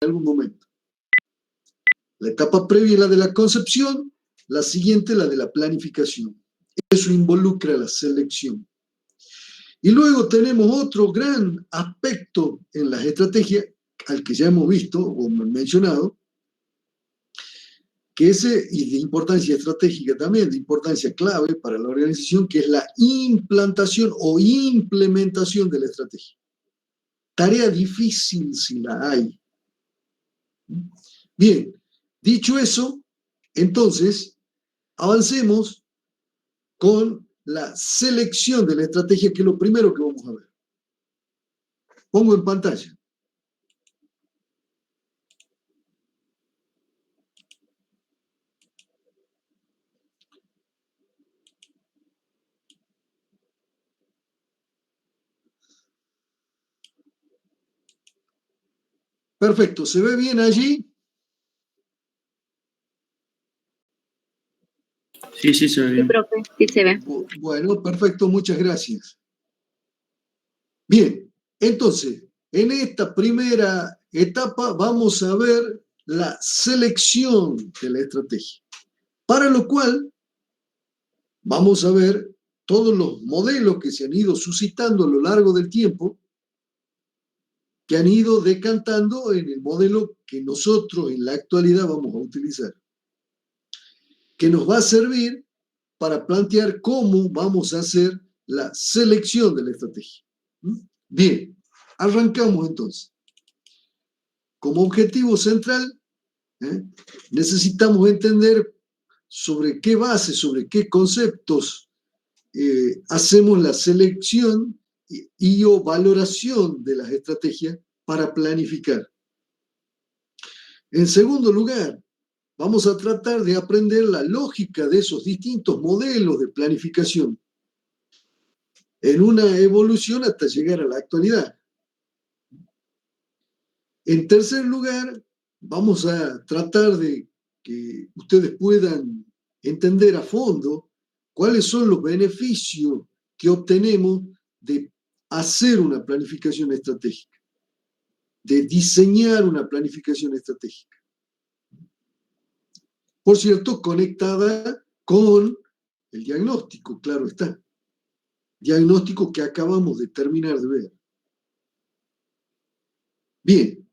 algún momento. La etapa previa es la de la concepción, la siguiente la de la planificación. Eso involucra la selección. Y luego tenemos otro gran aspecto en las estrategias, al que ya hemos visto o mencionado, que es y de importancia estratégica también, de importancia clave para la organización, que es la implantación o implementación de la estrategia. Tarea difícil si la hay. Bien, dicho eso, entonces, avancemos con la selección de la estrategia, que es lo primero que vamos a ver. Pongo en pantalla. Perfecto, ¿se ve bien allí? Sí, sí, se ve bien. Sí, profe, sí se ve. Bueno, perfecto, muchas gracias. Bien, entonces, en esta primera etapa vamos a ver la selección de la estrategia, para lo cual vamos a ver todos los modelos que se han ido suscitando a lo largo del tiempo, que han ido decantando en el modelo que nosotros en la actualidad vamos a utilizar, que nos va a servir para plantear cómo vamos a hacer la selección de la estrategia. Bien, arrancamos entonces. Como objetivo central, necesitamos entender sobre qué base, sobre qué conceptos hacemos la selección y o valoración de las estrategias para planificar. En segundo lugar, vamos a tratar de aprender la lógica de esos distintos modelos de planificación en una evolución hasta llegar a la actualidad. En tercer lugar, vamos a tratar de que ustedes puedan entender a fondo cuáles son los beneficios que obtenemos de hacer una planificación estratégica, de diseñar una planificación estratégica. Por cierto, conectada con el diagnóstico, claro está. Diagnóstico que acabamos de terminar de ver. Bien,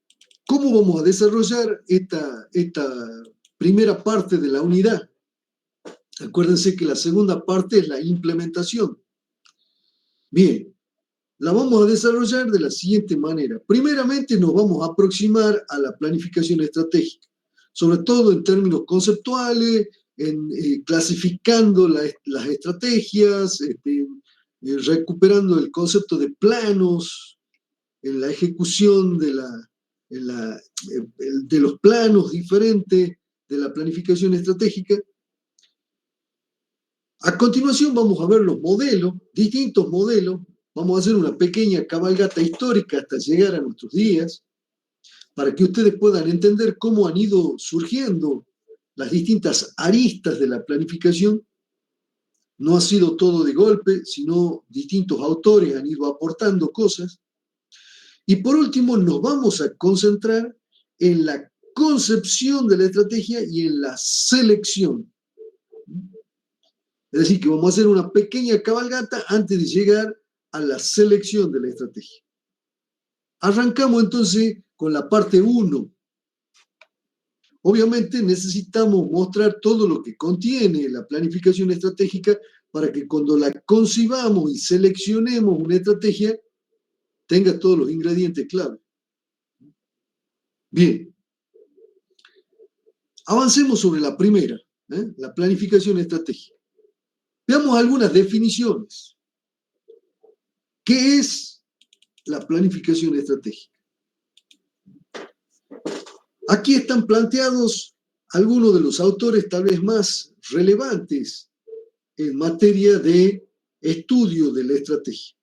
¿cómo vamos a desarrollar esta primera parte de la unidad? Acuérdense que la segunda parte es la implementación. Bien, la vamos a desarrollar de la siguiente manera. Primeramente nos vamos a aproximar a la planificación estratégica, sobre todo en términos conceptuales, clasificando las estrategias, recuperando el concepto de planos, en la ejecución de los planos diferentes de la planificación estratégica. A continuación vamos a ver los modelos, distintos modelos. Vamos a hacer una pequeña cabalgata histórica hasta llegar a nuestros días, para que ustedes puedan entender cómo han ido surgiendo las distintas aristas de la planificación. No ha sido todo de golpe, sino distintos autores han ido aportando cosas. Y por último, nos vamos a concentrar en la concepción de la estrategia y en la selección. Es decir, que vamos a hacer una pequeña cabalgata antes de llegar a la selección de la estrategia. Arrancamos entonces con la parte 1. Obviamente necesitamos mostrar todo lo que contiene la planificación estratégica para que cuando la concibamos y seleccionemos una estrategia, tenga todos los ingredientes clave. Bien. Avancemos sobre la primera, la planificación estratégica. Veamos algunas definiciones. ¿Qué es la planificación estratégica? Aquí están planteados algunos de los autores tal vez más relevantes en materia de estudio de la estrategia.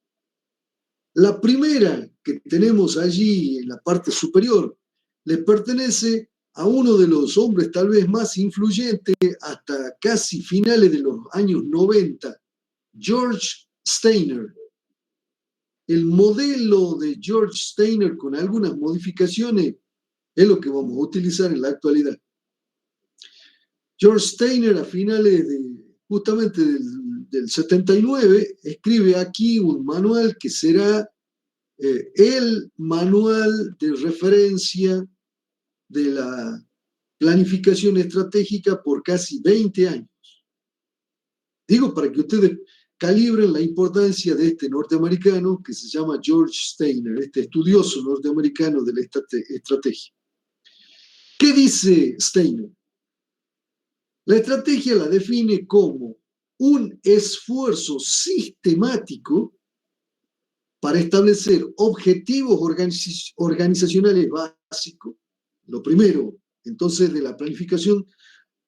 La primera que tenemos allí en la parte superior le pertenece a uno de los hombres tal vez más influyentes hasta casi finales de los años 90, George Steiner. El modelo de George Steiner, con algunas modificaciones, Es lo que vamos a utilizar en la actualidad. George Steiner, a finales justamente del 79, escribe aquí un manual que será el manual de referencia de la planificación estratégica por casi 20 años. Digo, para que ustedes calibren la importancia de este norteamericano que se llama George Steiner, este estudioso norteamericano de la estrategia. ¿Qué dice Steiner? La estrategia la define como un esfuerzo sistemático para establecer objetivos organizacionales básicos. Lo primero, entonces, de la planificación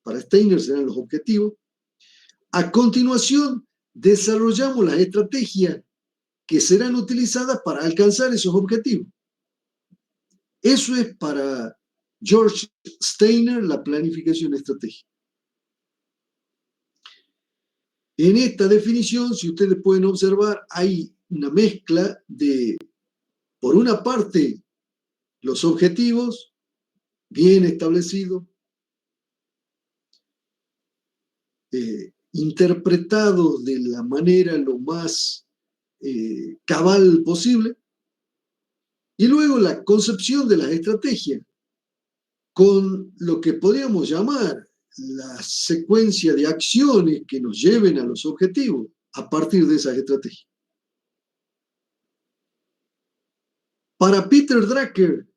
para Steiner serán los objetivos. A continuación, desarrollamos las estrategias que serán utilizadas para alcanzar esos objetivos. Eso es para George Steiner la planificación estratégica. En esta definición, si ustedes pueden observar, hay una mezcla de, por una parte, los objetivos bien establecidos, interpretados de la manera lo más cabal posible, y luego la concepción de las estrategias, con lo que podríamos llamar la secuencia de acciones que nos lleven a los objetivos a partir de esas estrategias. Para Peter Drucker,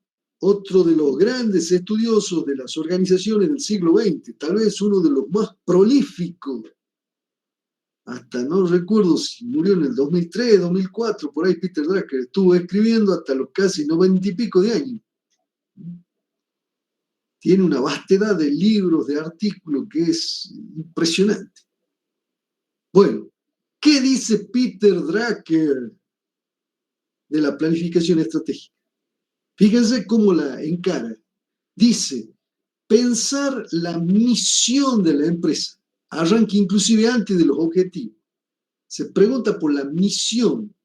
otro de los grandes estudiosos de las organizaciones del siglo XX, tal vez uno de los más prolíficos, hasta no recuerdo si murió en el 2003, 2004, por ahí Peter Drucker estuvo escribiendo hasta los casi 90 y pico de años. Tiene una vastedad de libros, de artículos que es impresionante. Bueno, ¿qué dice Peter Drucker de la planificación estratégica? Fíjense cómo la encara. Dice, pensar la misión de la empresa. Arranca inclusive antes de los objetivos. Se pregunta por la misión.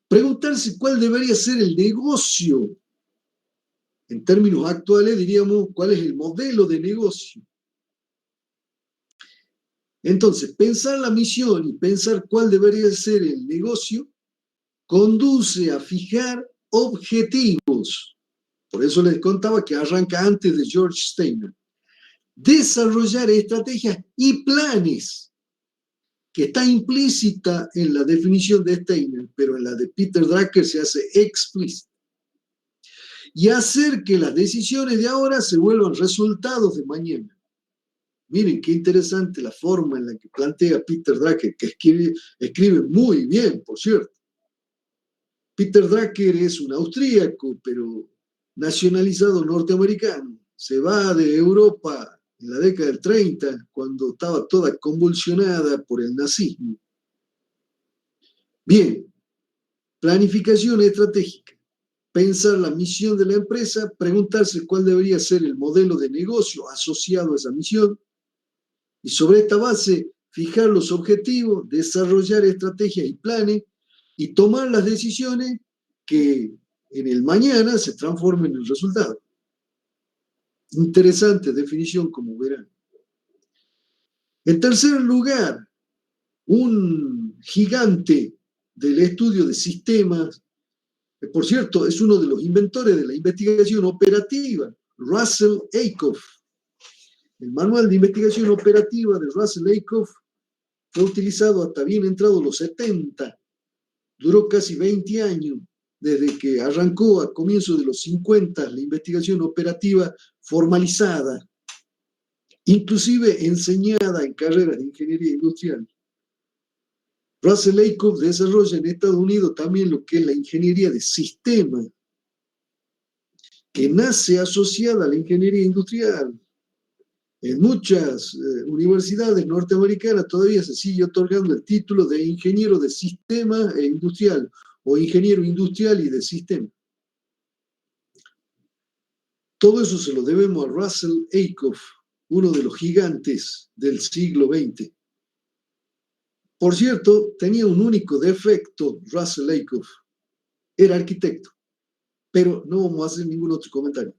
Preguntarse cuál debería ser el negocio. En términos actuales diríamos cuál es el modelo de negocio. Entonces, pensar la misión y pensar cuál debería ser el negocio conduce a fijar objetivos. Por eso les contaba que arranca antes de George Steiner. Desarrollar estrategias y planes, que está implícita en la definición de Steiner, pero en la de Peter Drucker se hace explícita. Y hacer que las decisiones de ahora se vuelvan resultados de mañana. Miren qué interesante la forma en la que plantea Peter Drucker, que escribe muy bien, por cierto. Peter Drucker es un austríaco, pero nacionalizado norteamericano. Se va de Europa en la década del 30, cuando estaba toda convulsionada por el nazismo. Bien, planificación estratégica. Pensar la misión de la empresa, preguntarse cuál debería ser el modelo de negocio asociado a esa misión, y sobre esta base fijar los objetivos, desarrollar estrategias y planes, y tomar las decisiones que en el mañana se transformen en el resultado. Interesante definición, como verán. En tercer lugar, un gigante del estudio de sistemas, que por cierto es uno de los inventores de la investigación operativa, Russell Ackoff. El manual de investigación operativa de Russell Ackoff fue utilizado hasta bien entrados los 70. Duró casi 20 años, desde que arrancó a comienzos de los 50 la investigación operativa formalizada, inclusive enseñada en carreras de ingeniería industrial. Russell Ackoff desarrolla en Estados Unidos también lo que es la ingeniería de sistemas, que nace asociada a la ingeniería industrial. En muchas universidades norteamericanas todavía se sigue otorgando el título de ingeniero de sistema e industrial, o ingeniero industrial y de sistema. Todo eso se lo debemos a Russell Ackoff, uno de los gigantes del siglo XX. Por cierto, tenía un único defecto Russell Ackoff: era arquitecto. Pero no vamos a hacer ningún otro comentario.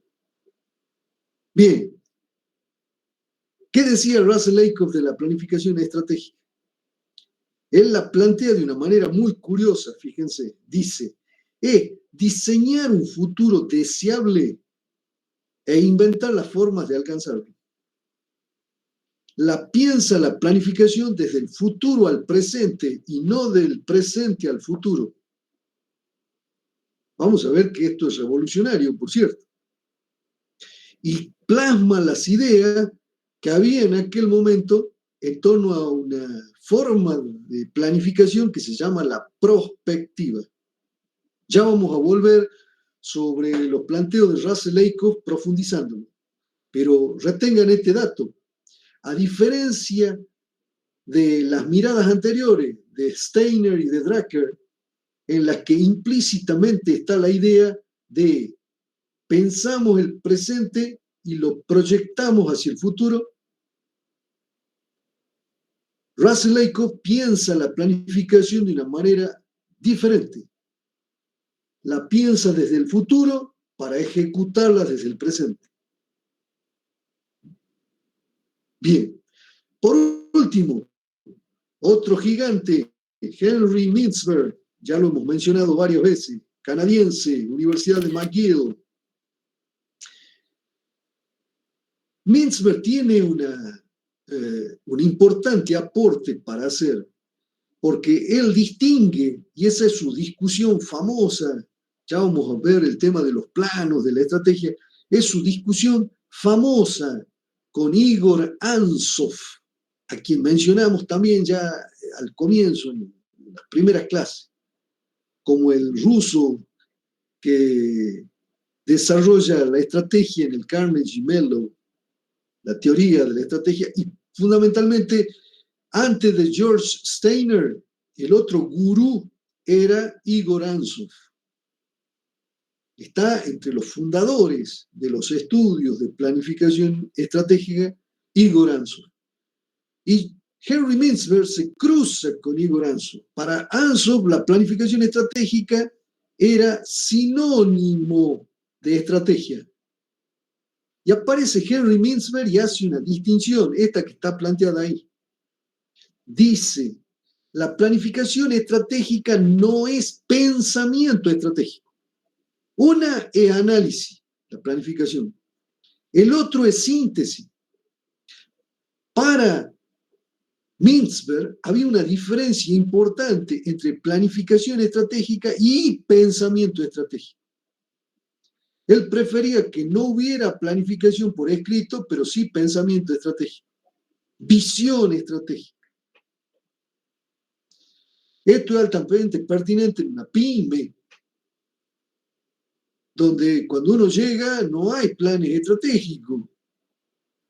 Bien, ¿qué decía Russell Lakoff de la planificación estratégica? Él la plantea de una manera muy curiosa, fíjense, dice, diseñar un futuro deseable e inventar las formas de alcanzarlo. Piensa la planificación desde el futuro al presente y no del presente al futuro. Vamos a ver que esto es revolucionario, por cierto. Y plasma las ideas que había en aquel momento en torno a una forma de planificación que se llama la prospectiva. Ya vamos a volver sobre los planteos de Russell Lakoff profundizándolo. Pero retengan este dato. A diferencia de las miradas anteriores de Steiner y de Drucker, en las que implícitamente está la idea de pensamos el presente y lo proyectamos hacia el futuro, Russell Lakoff piensa la planificación de una manera diferente. La piensa desde el futuro para ejecutarla desde el presente. Bien, por último, otro gigante, Henry Mintzberg, ya lo hemos mencionado varias veces, canadiense, Universidad de McGill. Mintzberg tiene un importante aporte para hacer, porque él distingue, y esa es su discusión famosa, ya vamos a ver el tema de los planos, de la estrategia, es su discusión famosa con Igor Ansoff, a quien mencionamos también ya al comienzo, en las primeras clases, como el ruso que desarrolla la estrategia en el Carnegie Mellon, la teoría de la estrategia, y fundamentalmente, antes de George Steiner, el otro gurú era Igor Ansoff. Está entre los fundadores de los estudios de planificación estratégica, Igor Ansoff. Y Henry Mintzberg se cruza con Igor Ansoff. Para Ansoff, la planificación estratégica era sinónimo de estrategia. Y aparece Henry Mintzberg y hace una distinción, esta que está planteada ahí. Dice, la planificación estratégica no es pensamiento estratégico. Una es análisis, la planificación. El otro es síntesis. Para Mintzberg había una diferencia importante entre planificación estratégica y pensamiento estratégico. Él prefería que no hubiera planificación por escrito, pero sí pensamiento estratégico, visión estratégica. Esto es altamente pertinente en una pyme, donde cuando uno llega no hay planes estratégicos,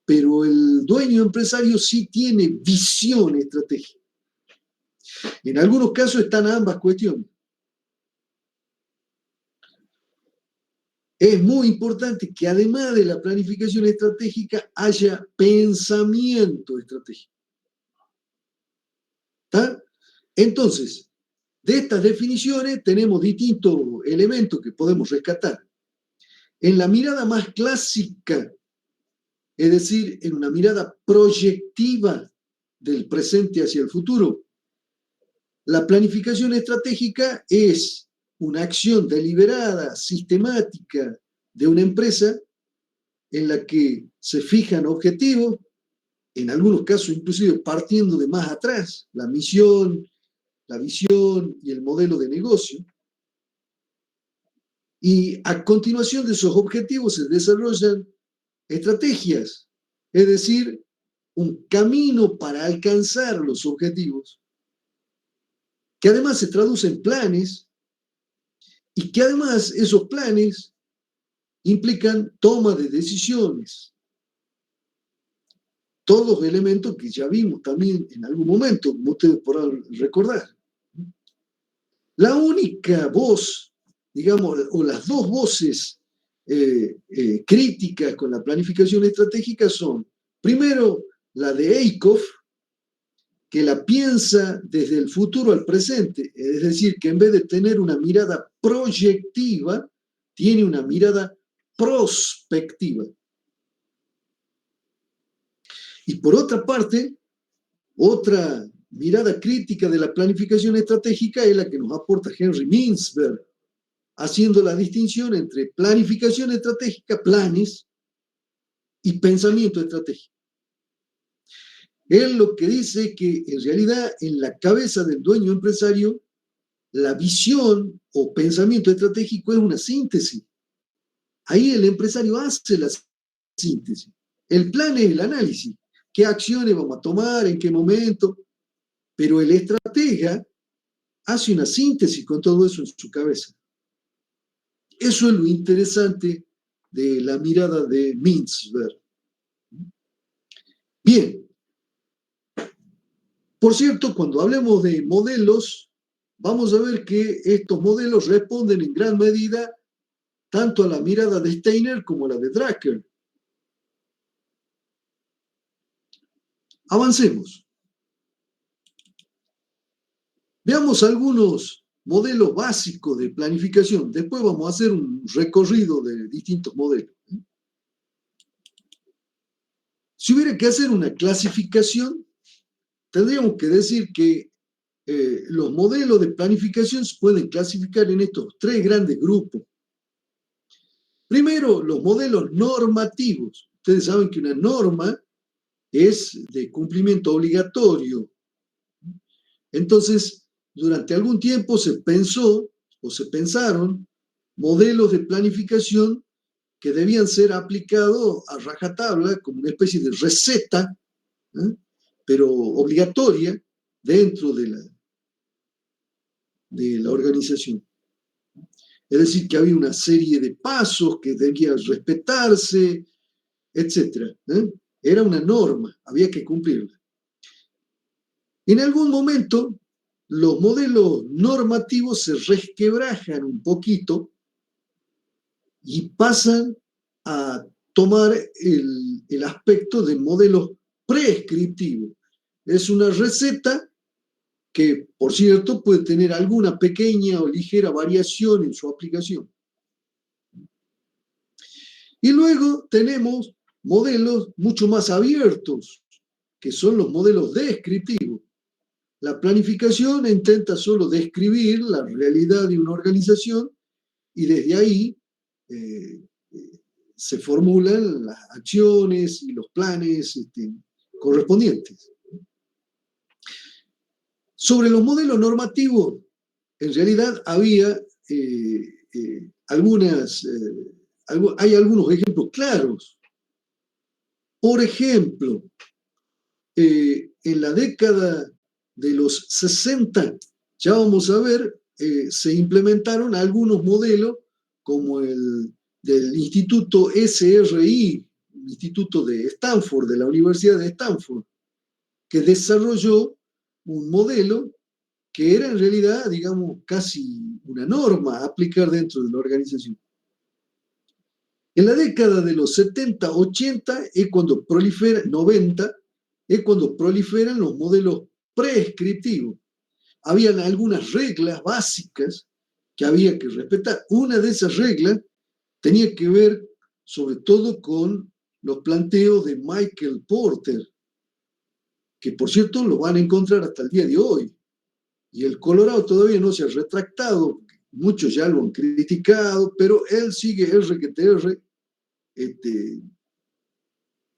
pero el dueño empresario sí tiene visión estratégica. En algunos casos están ambas cuestiones. Es muy importante que además de la planificación estratégica haya pensamiento estratégico. ¿Está? Entonces, de estas definiciones tenemos distintos elementos que podemos rescatar. En la mirada más clásica, es decir, en una mirada proyectiva del presente hacia el futuro, la planificación estratégica es una acción deliberada, sistemática de una empresa en la que se fijan objetivos, en algunos casos inclusive partiendo de más atrás, la misión, la visión y el modelo de negocio. Y a continuación de esos objetivos se desarrollan estrategias, es decir, un camino para alcanzar los objetivos, que además se traducen en planes y que además esos planes implican toma de decisiones. Todos elementos que ya vimos también en algún momento, como ustedes podrán recordar. La única voz, digamos, o las dos voces críticas con la planificación estratégica son, primero, la de Eickhoff, que la piensa desde el futuro al presente, es decir, que en vez de tener una mirada proyectiva, tiene una mirada prospectiva. Y por otra parte, otra mirada crítica de la planificación estratégica es la que nos aporta Henry Mintzberg, haciendo la distinción entre planificación estratégica, planes, y pensamiento estratégico. Él lo que dice es que en realidad en la cabeza del dueño empresario, la visión o pensamiento estratégico es una síntesis. Ahí el empresario hace la síntesis. El plan es el análisis. ¿Qué acciones vamos a tomar? ¿En qué momento? Pero el estratega hace una síntesis con todo eso en su cabeza. Eso es lo interesante de la mirada de Mintzberg. Bien. Por cierto, cuando hablemos de modelos, vamos a ver que estos modelos responden en gran medida tanto a la mirada de Steiner como a la de Drucker. Avancemos. Veamos algunos modelos básicos de planificación. Después vamos a hacer un recorrido de distintos modelos. Si hubiera que hacer una clasificación, tendríamos que decir que los modelos de planificación se pueden clasificar en estos tres grandes grupos. Primero, los modelos normativos. Ustedes saben que una norma es de cumplimiento obligatorio. Entonces, durante algún tiempo se pensó o se pensaron modelos de planificación que debían ser aplicados a rajatabla como una especie de receta, pero obligatoria dentro de la organización. Es decir, que había una serie de pasos que debían respetarse, etc. Era una norma, había que cumplirla. En algún momento, los modelos normativos se resquebrajan un poquito y pasan a tomar el aspecto de modelos prescriptivos. Es una receta que, por cierto, puede tener alguna pequeña o ligera variación en su aplicación. Y luego tenemos modelos mucho más abiertos, que son los modelos descriptivos. La planificación intenta solo describir la realidad de una organización y desde ahí se formulan las acciones y los planes correspondientes. Sobre los modelos normativos, en realidad había hay algunos ejemplos claros. Por ejemplo, en la década de los 60, ya vamos a ver, se implementaron algunos modelos como el del Instituto SRI, Instituto de Stanford, de la Universidad de Stanford, que desarrolló un modelo que era en realidad, digamos, casi una norma a aplicar dentro de la organización. En la década de los 70, 80 es cuando prolifera, 90, es cuando proliferan los modelos prescriptivos. Habían algunas reglas básicas que había que respetar. Una de esas reglas tenía que ver sobre todo con los planteos de Michael Porter, que por cierto lo van a encontrar hasta el día de hoy. Y el Colorado todavía no se ha retractado, muchos ya lo han criticado, pero él sigue RQTR.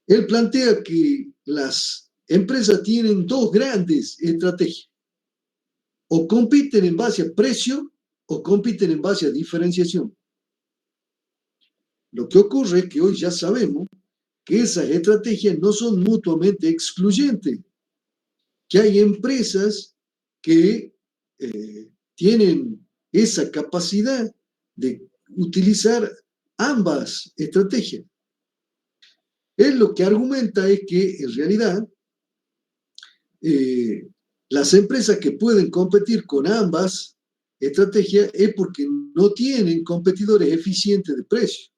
Él plantea que las empresas tienen dos grandes estrategias. O compiten en base a precio o compiten en base a diferenciación. Lo que ocurre es que hoy ya sabemos que esas estrategias no son mutuamente excluyentes, que hay empresas que tienen esa capacidad de utilizar ambas estrategias. Él lo que argumenta es que en realidad las empresas que pueden competir con ambas estrategias es porque no tienen competidores eficientes de precio.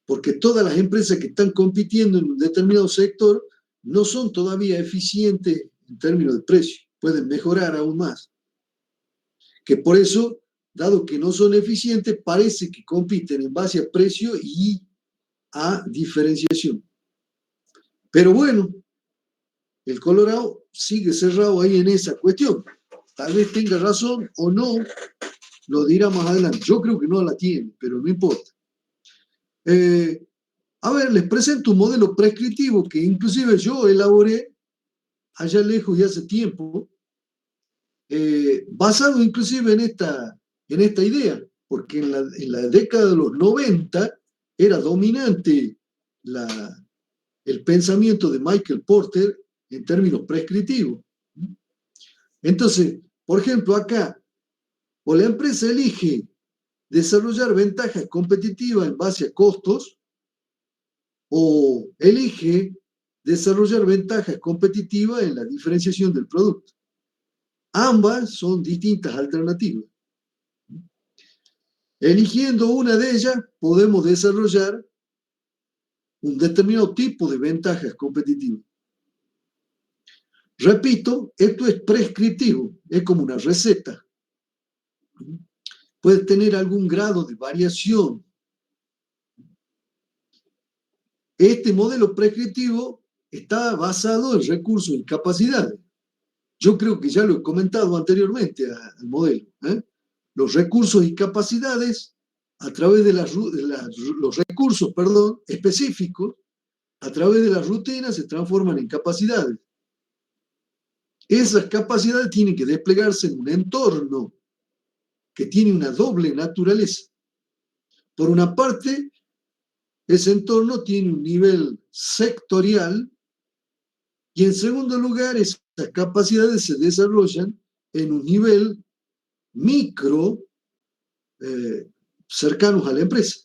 Porque todas las empresas que están compitiendo en un determinado sector no son todavía eficientes en términos de precio, pueden mejorar aún más. Que por eso, dado que no son eficientes, parece que compiten en base a precio y a diferenciación. Pero bueno, el Colorado sigue cerrado ahí en esa cuestión. Tal vez tenga razón o no, lo dirá más adelante. Yo creo que no la tiene, pero no importa. A ver, les presento un modelo prescriptivo que inclusive yo elaboré allá lejos y hace tiempo, basado inclusive en esta idea, porque en la década de los 90 era dominante el pensamiento de Michael Porter en términos prescriptivos. Entonces, por ejemplo, acá, o la empresa elige desarrollar ventajas competitivas en base a costos, o elige desarrollar ventajas competitivas en la diferenciación del producto. Ambas son distintas alternativas. Eligiendo una de ellas, podemos desarrollar un determinado tipo de ventajas competitivas. Repito, esto es prescriptivo, es como una receta. Puede tener algún grado de variación. Este modelo prescriptivo está basado en recursos y capacidades. Yo creo que ya lo he comentado anteriormente al modelo. Los recursos y capacidades, a través de los recursos, específicos, a través de las rutinas se transforman en capacidades. Esas capacidades tienen que desplegarse en un entorno que tiene una doble naturaleza. Por una parte, ese entorno tiene un nivel sectorial y en segundo lugar, esas capacidades se desarrollan en un nivel micro cercanos a la empresa.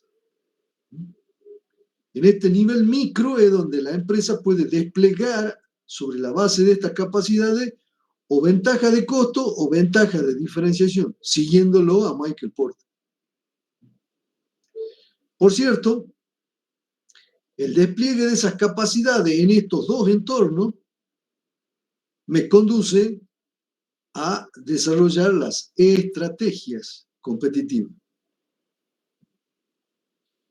En este nivel micro es donde la empresa puede desplegar sobre la base de estas capacidades o ventaja de costo o ventaja de diferenciación, siguiéndolo a Michael Porter. Por cierto, el despliegue de esas capacidades en estos dos entornos me conduce a desarrollar las estrategias competitivas.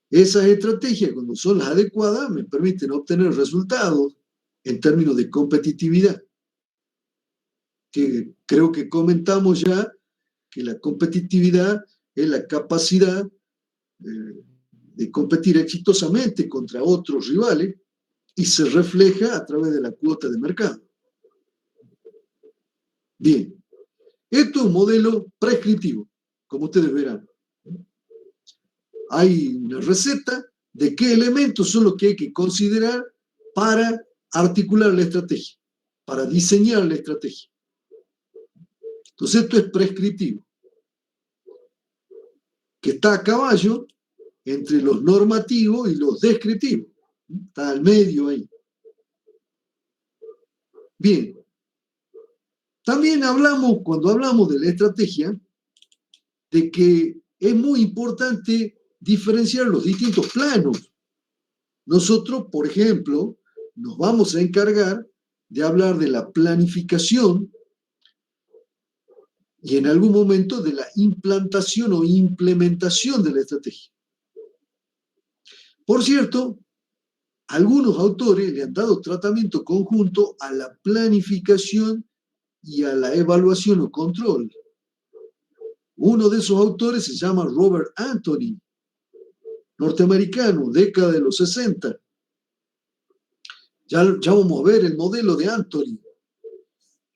Esas estrategias, cuando son las adecuadas, me permiten obtener resultados en términos de competitividad. Que creo que comentamos ya que la competitividad es la capacidad de competir exitosamente contra otros rivales y se refleja a través de la cuota de mercado. Bien, esto es un modelo prescriptivo, como ustedes verán. Hay una receta de qué elementos son los que hay que considerar para articular la estrategia, para diseñar la estrategia. Entonces esto es prescriptivo, que está a caballo entre los normativos y los descriptivos. Está al medio ahí. Bien. También cuando hablamos de la estrategia, de que es muy importante diferenciar los distintos planos. Nosotros, por ejemplo, nos vamos a encargar de hablar de la planificación y en algún momento de la implantación o implementación de la estrategia. Por cierto, algunos autores le han dado tratamiento conjunto a la planificación y a la evaluación o control. Uno de esos autores se llama Robert Anthony, norteamericano, década de los 60. Ya vamos a ver el modelo de Anthony.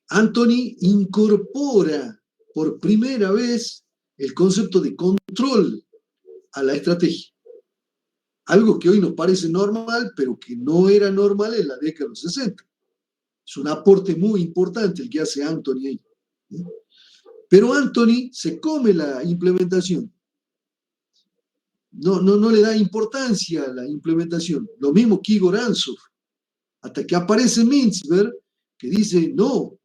Anthony incorpora por primera vez el concepto de control a la estrategia. Algo que hoy nos parece normal, pero que no era normal en la década de los 60. Es un aporte muy importante el que hace Anthony ahí. Pero Anthony se come la implementación. No le da importancia a la implementación. Lo mismo que Igor Ansoff. Hasta que aparece Mintzberg, que dice, no,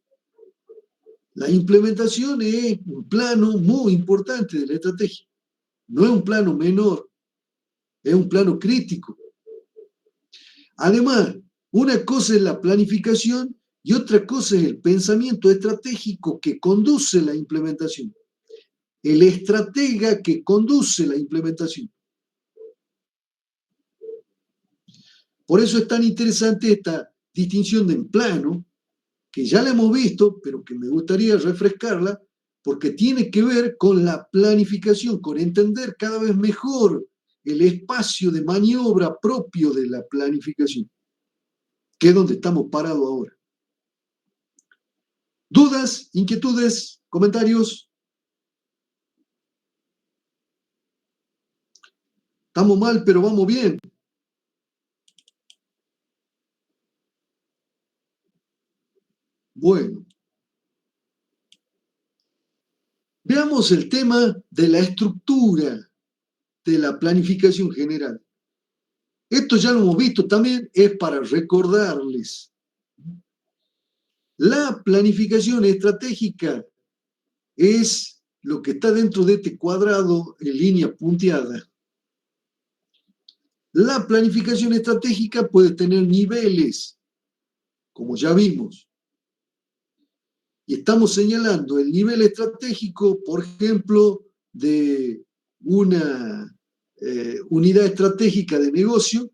la implementación es un plano muy importante de la estrategia. No es un plano menor, es un plano crítico. Además, una cosa es la planificación y otra cosa es el pensamiento estratégico que conduce la implementación. El estratega que conduce la implementación. Por eso es tan interesante esta distinción de plano que ya la hemos visto, pero que me gustaría refrescarla, porque tiene que ver con la planificación, con entender cada vez mejor el espacio de maniobra propio de la planificación, que es donde estamos parados ahora. ¿Dudas, inquietudes, comentarios? Estamos mal, pero vamos bien. Bueno. Veamos el tema de la estructura de la planificación general. Esto ya lo hemos visto también, es para recordarles. La planificación estratégica es lo que está dentro de este cuadrado en línea punteada. La planificación estratégica puede tener niveles, como ya vimos. Y estamos señalando el nivel estratégico, por ejemplo, de una unidad estratégica de negocio.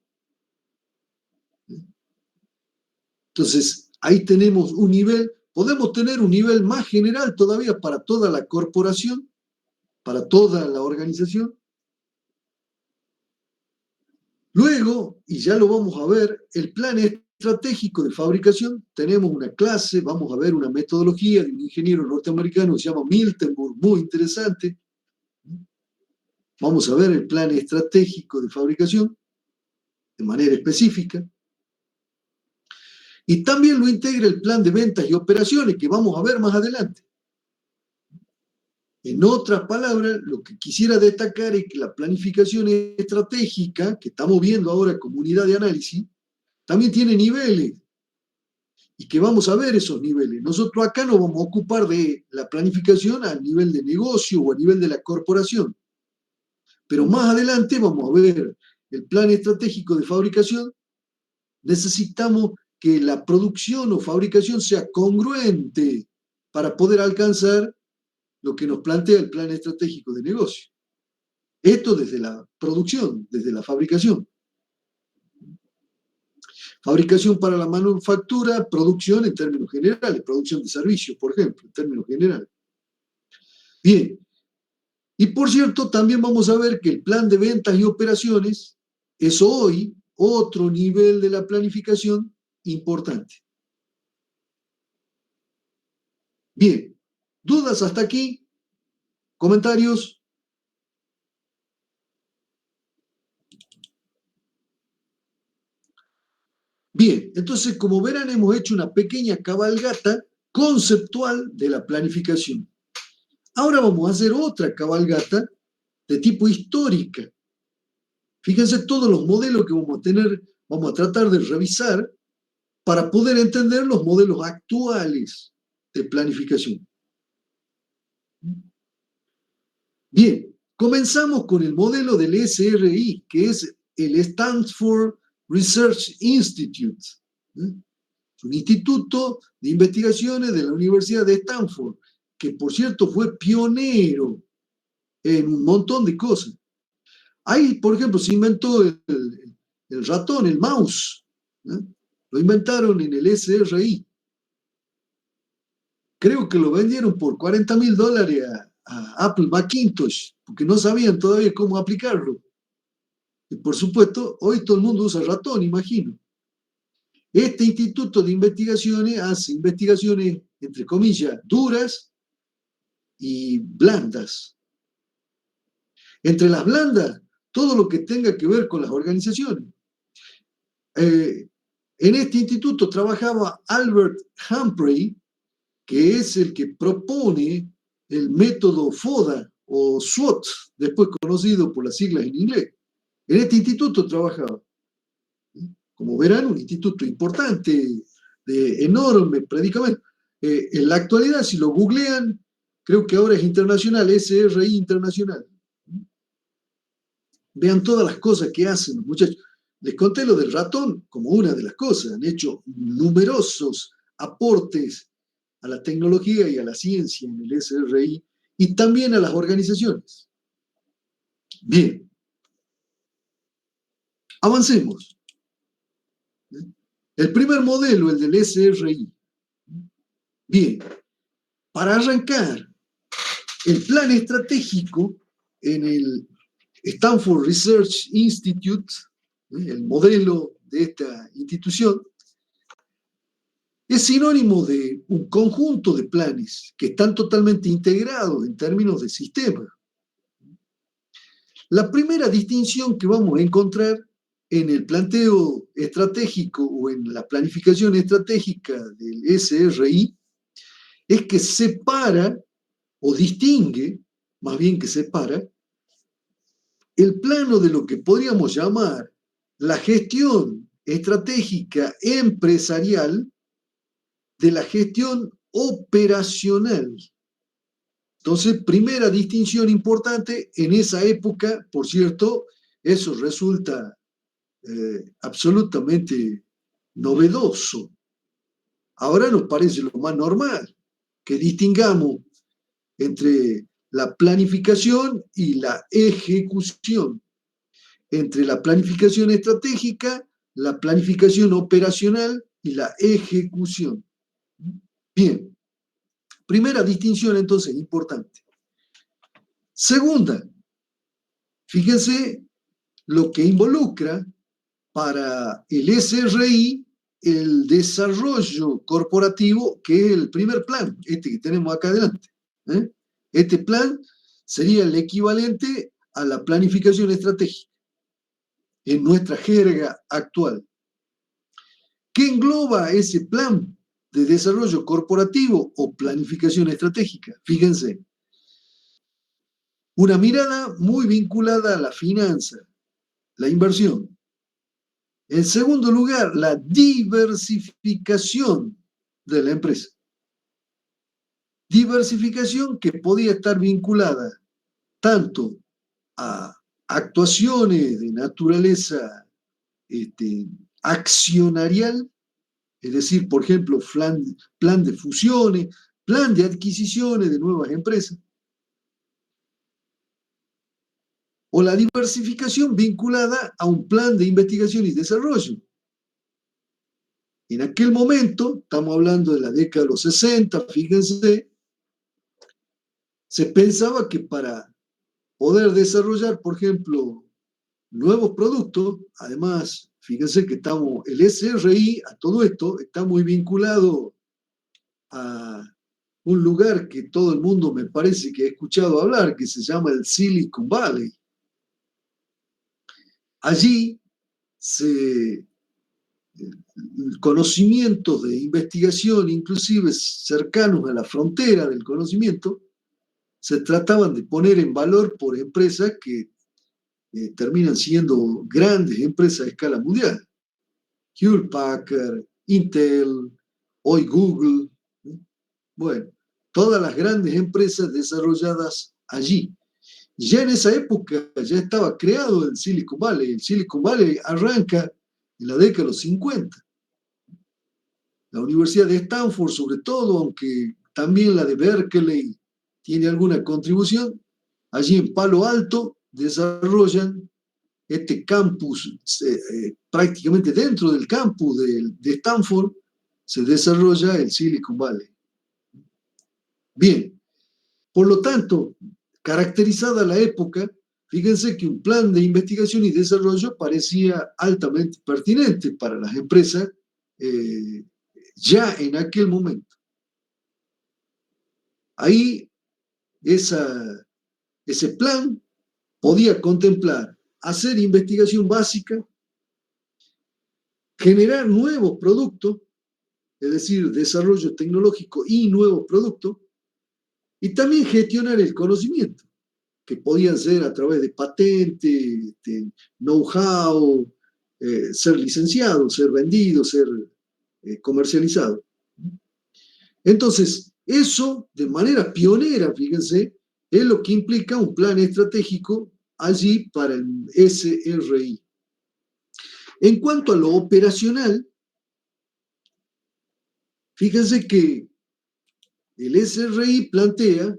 Entonces, ahí tenemos un nivel, podemos tener un nivel más general todavía para toda la corporación, para toda la organización. Luego, y ya lo vamos a ver, el plan estratégico de fabricación, tenemos una clase, vamos a ver una metodología de un ingeniero norteamericano que se llama Miltenburg, muy interesante. Vamos a ver el plan estratégico de fabricación de manera específica. Y también lo integra el plan de ventas y operaciones, que vamos a ver más adelante. En otras palabras, lo que quisiera destacar es que la planificación estratégica, que estamos viendo ahora como unidad de análisis, también tiene niveles y que vamos a ver esos niveles. Nosotros acá nos vamos a ocupar de la planificación a nivel de negocio o a nivel de la corporación. Pero más adelante vamos a ver el plan estratégico de fabricación. Necesitamos que la producción o fabricación sea congruente para poder alcanzar lo que nos plantea el plan estratégico de negocio. Esto desde la producción, desde la fabricación. Fabricación para la manufactura, producción en términos generales, producción de servicios, por ejemplo, en términos generales. Bien, y por cierto, también vamos a ver que el plan de ventas y operaciones es hoy otro nivel de la planificación importante. Bien, ¿dudas hasta aquí? ¿Comentarios? Bien, entonces como verán hemos hecho una pequeña cabalgata conceptual de la planificación. Ahora vamos a hacer otra cabalgata de tipo histórica. Fíjense todos los modelos que vamos a tener, vamos a tratar de revisar para poder entender los modelos actuales de planificación. Bien, comenzamos con el modelo del SRI, que es el Stanford Research Institute. Es un instituto de investigaciones de la Universidad de Stanford, que por cierto fue pionero en un montón de cosas. Ahí, por ejemplo, se inventó el ratón, el mouse. Lo inventaron en el SRI. Creo que lo vendieron por $40,000 a Apple Macintosh, porque no sabían todavía cómo aplicarlo. Y por supuesto, hoy todo el mundo usa ratón, imagino. Este instituto de investigaciones hace investigaciones, entre comillas, duras y blandas. Entre las blandas, todo lo que tenga que ver con las organizaciones. En este instituto trabajaba Albert Humphrey, que es el que propone el método FODA o SWOT, después conocido por las siglas en inglés. En este instituto trabajaba. Como verán, un instituto importante, de enorme predicamento. En la actualidad, si lo googlean, creo que ahora es internacional, SRI Internacional. Vean todas las cosas que hacen los muchachos. Les conté lo del ratón como una de las cosas. Han hecho numerosos aportes a la tecnología y a la ciencia en el SRI y también a las organizaciones. Bien. Avancemos. El primer modelo, el del SRI. Bien, para arrancar, el plan estratégico en el Stanford Research Institute, el modelo de esta institución, es sinónimo de un conjunto de planes que están totalmente integrados en términos de sistema. La primera distinción que vamos a encontrar en el planteo estratégico o en la planificación estratégica del SRI es que separa o distingue, más bien que separa, el plano de lo que podríamos llamar la gestión estratégica empresarial de la gestión operacional. Entonces, primera distinción importante en esa época, por cierto, eso resulta absolutamente novedoso. Ahora nos parece lo más normal que distingamos entre la planificación y la ejecución, entre la planificación estratégica, la planificación operacional y la ejecución. Bien, primera distinción entonces importante. Segunda, fíjense lo que involucra para el SRI el desarrollo corporativo, que es el primer plan, este que tenemos acá adelante. Este plan sería el equivalente a la planificación estratégica en nuestra jerga actual. ¿Qué engloba ese plan de desarrollo corporativo o planificación estratégica? Fíjense, una mirada muy vinculada a la finanza, la inversión. En segundo lugar, la diversificación de la empresa. Diversificación que podía estar vinculada tanto a actuaciones de naturaleza accionarial, es decir, por ejemplo, plan de fusiones, plan de adquisiciones de nuevas empresas, o la diversificación vinculada a un plan de investigación y desarrollo. En aquel momento, estamos hablando de la década de los 60, fíjense, se pensaba que para poder desarrollar, por ejemplo, nuevos productos, además, fíjense que el SRI, a todo esto, está muy vinculado a un lugar que todo el mundo me parece que ha escuchado hablar, que se llama el Silicon Valley. Allí conocimientos de investigación, inclusive cercanos a la frontera del conocimiento, se trataban de poner en valor por empresas que terminan siendo grandes empresas a escala mundial. Hewlett Packard, Intel, hoy Google. Bueno, todas las grandes empresas desarrolladas allí. Ya en esa época ya estaba creado el Silicon Valley. El Silicon Valley arranca en la década de los 50. La Universidad de Stanford, sobre todo, aunque también la de Berkeley tiene alguna contribución, allí en Palo Alto desarrollan este campus, prácticamente dentro del campus de Stanford, se desarrolla el Silicon Valley. Bien, por lo tanto, caracterizada la época, fíjense que un plan de investigación y desarrollo parecía altamente pertinente para las empresas ya en aquel momento. Ahí ese plan podía contemplar hacer investigación básica, generar nuevos productos, es decir, desarrollo tecnológico y nuevos productos, y también gestionar el conocimiento, que podían ser a través de patentes, know-how, ser licenciado, ser vendido, ser comercializado. Entonces, eso de manera pionera, fíjense, es lo que implica un plan estratégico allí para el SRI. En cuanto a lo operacional, fíjense que el SRI plantea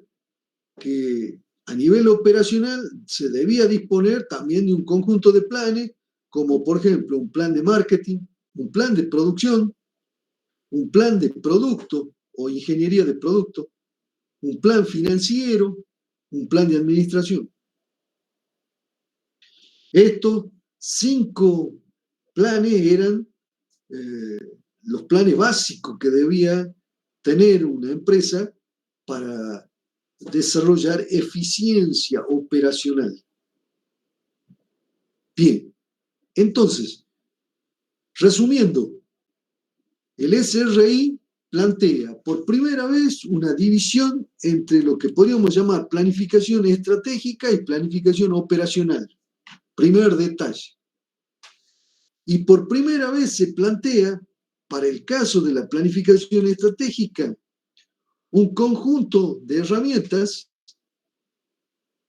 que a nivel operacional se debía disponer también de un conjunto de planes, como por ejemplo un plan de marketing, un plan de producción, un plan de producto, o ingeniería de producto, un plan financiero, un plan de administración. Estos 5 planes eran los planes básicos que debía tener una empresa para desarrollar eficiencia operacional. Bien, entonces, resumiendo, el SRI plantea por primera vez una división entre lo que podríamos llamar planificación estratégica y planificación operacional. Primer detalle. Y por primera vez se plantea, para el caso de la planificación estratégica, un conjunto de herramientas,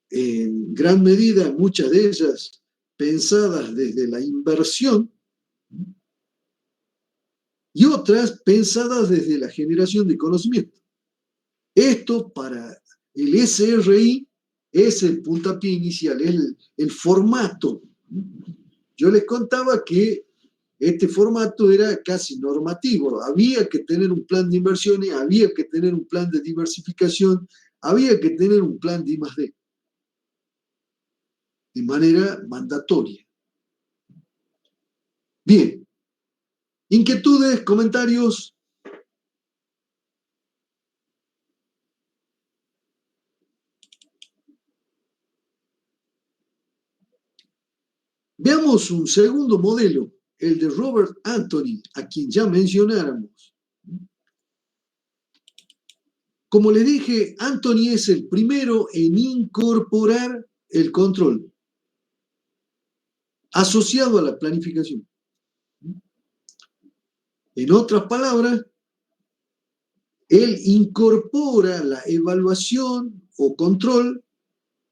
en gran medida, muchas de ellas pensadas desde la inversión, y otras pensadas desde la generación de conocimiento. Esto para el SRI es el puntapié inicial, el formato. Yo les contaba que este formato era casi normativo. Había que tener un plan de inversiones, había que tener un plan de diversificación, había que tener un plan de I+D. De manera mandatoria. Bien. ¿Inquietudes, comentarios? Veamos un segundo modelo, el de Robert Anthony, a quien ya mencionáramos. Como le dije, Anthony es el primero en incorporar el control asociado a la planificación. En otras palabras, él incorpora la evaluación o control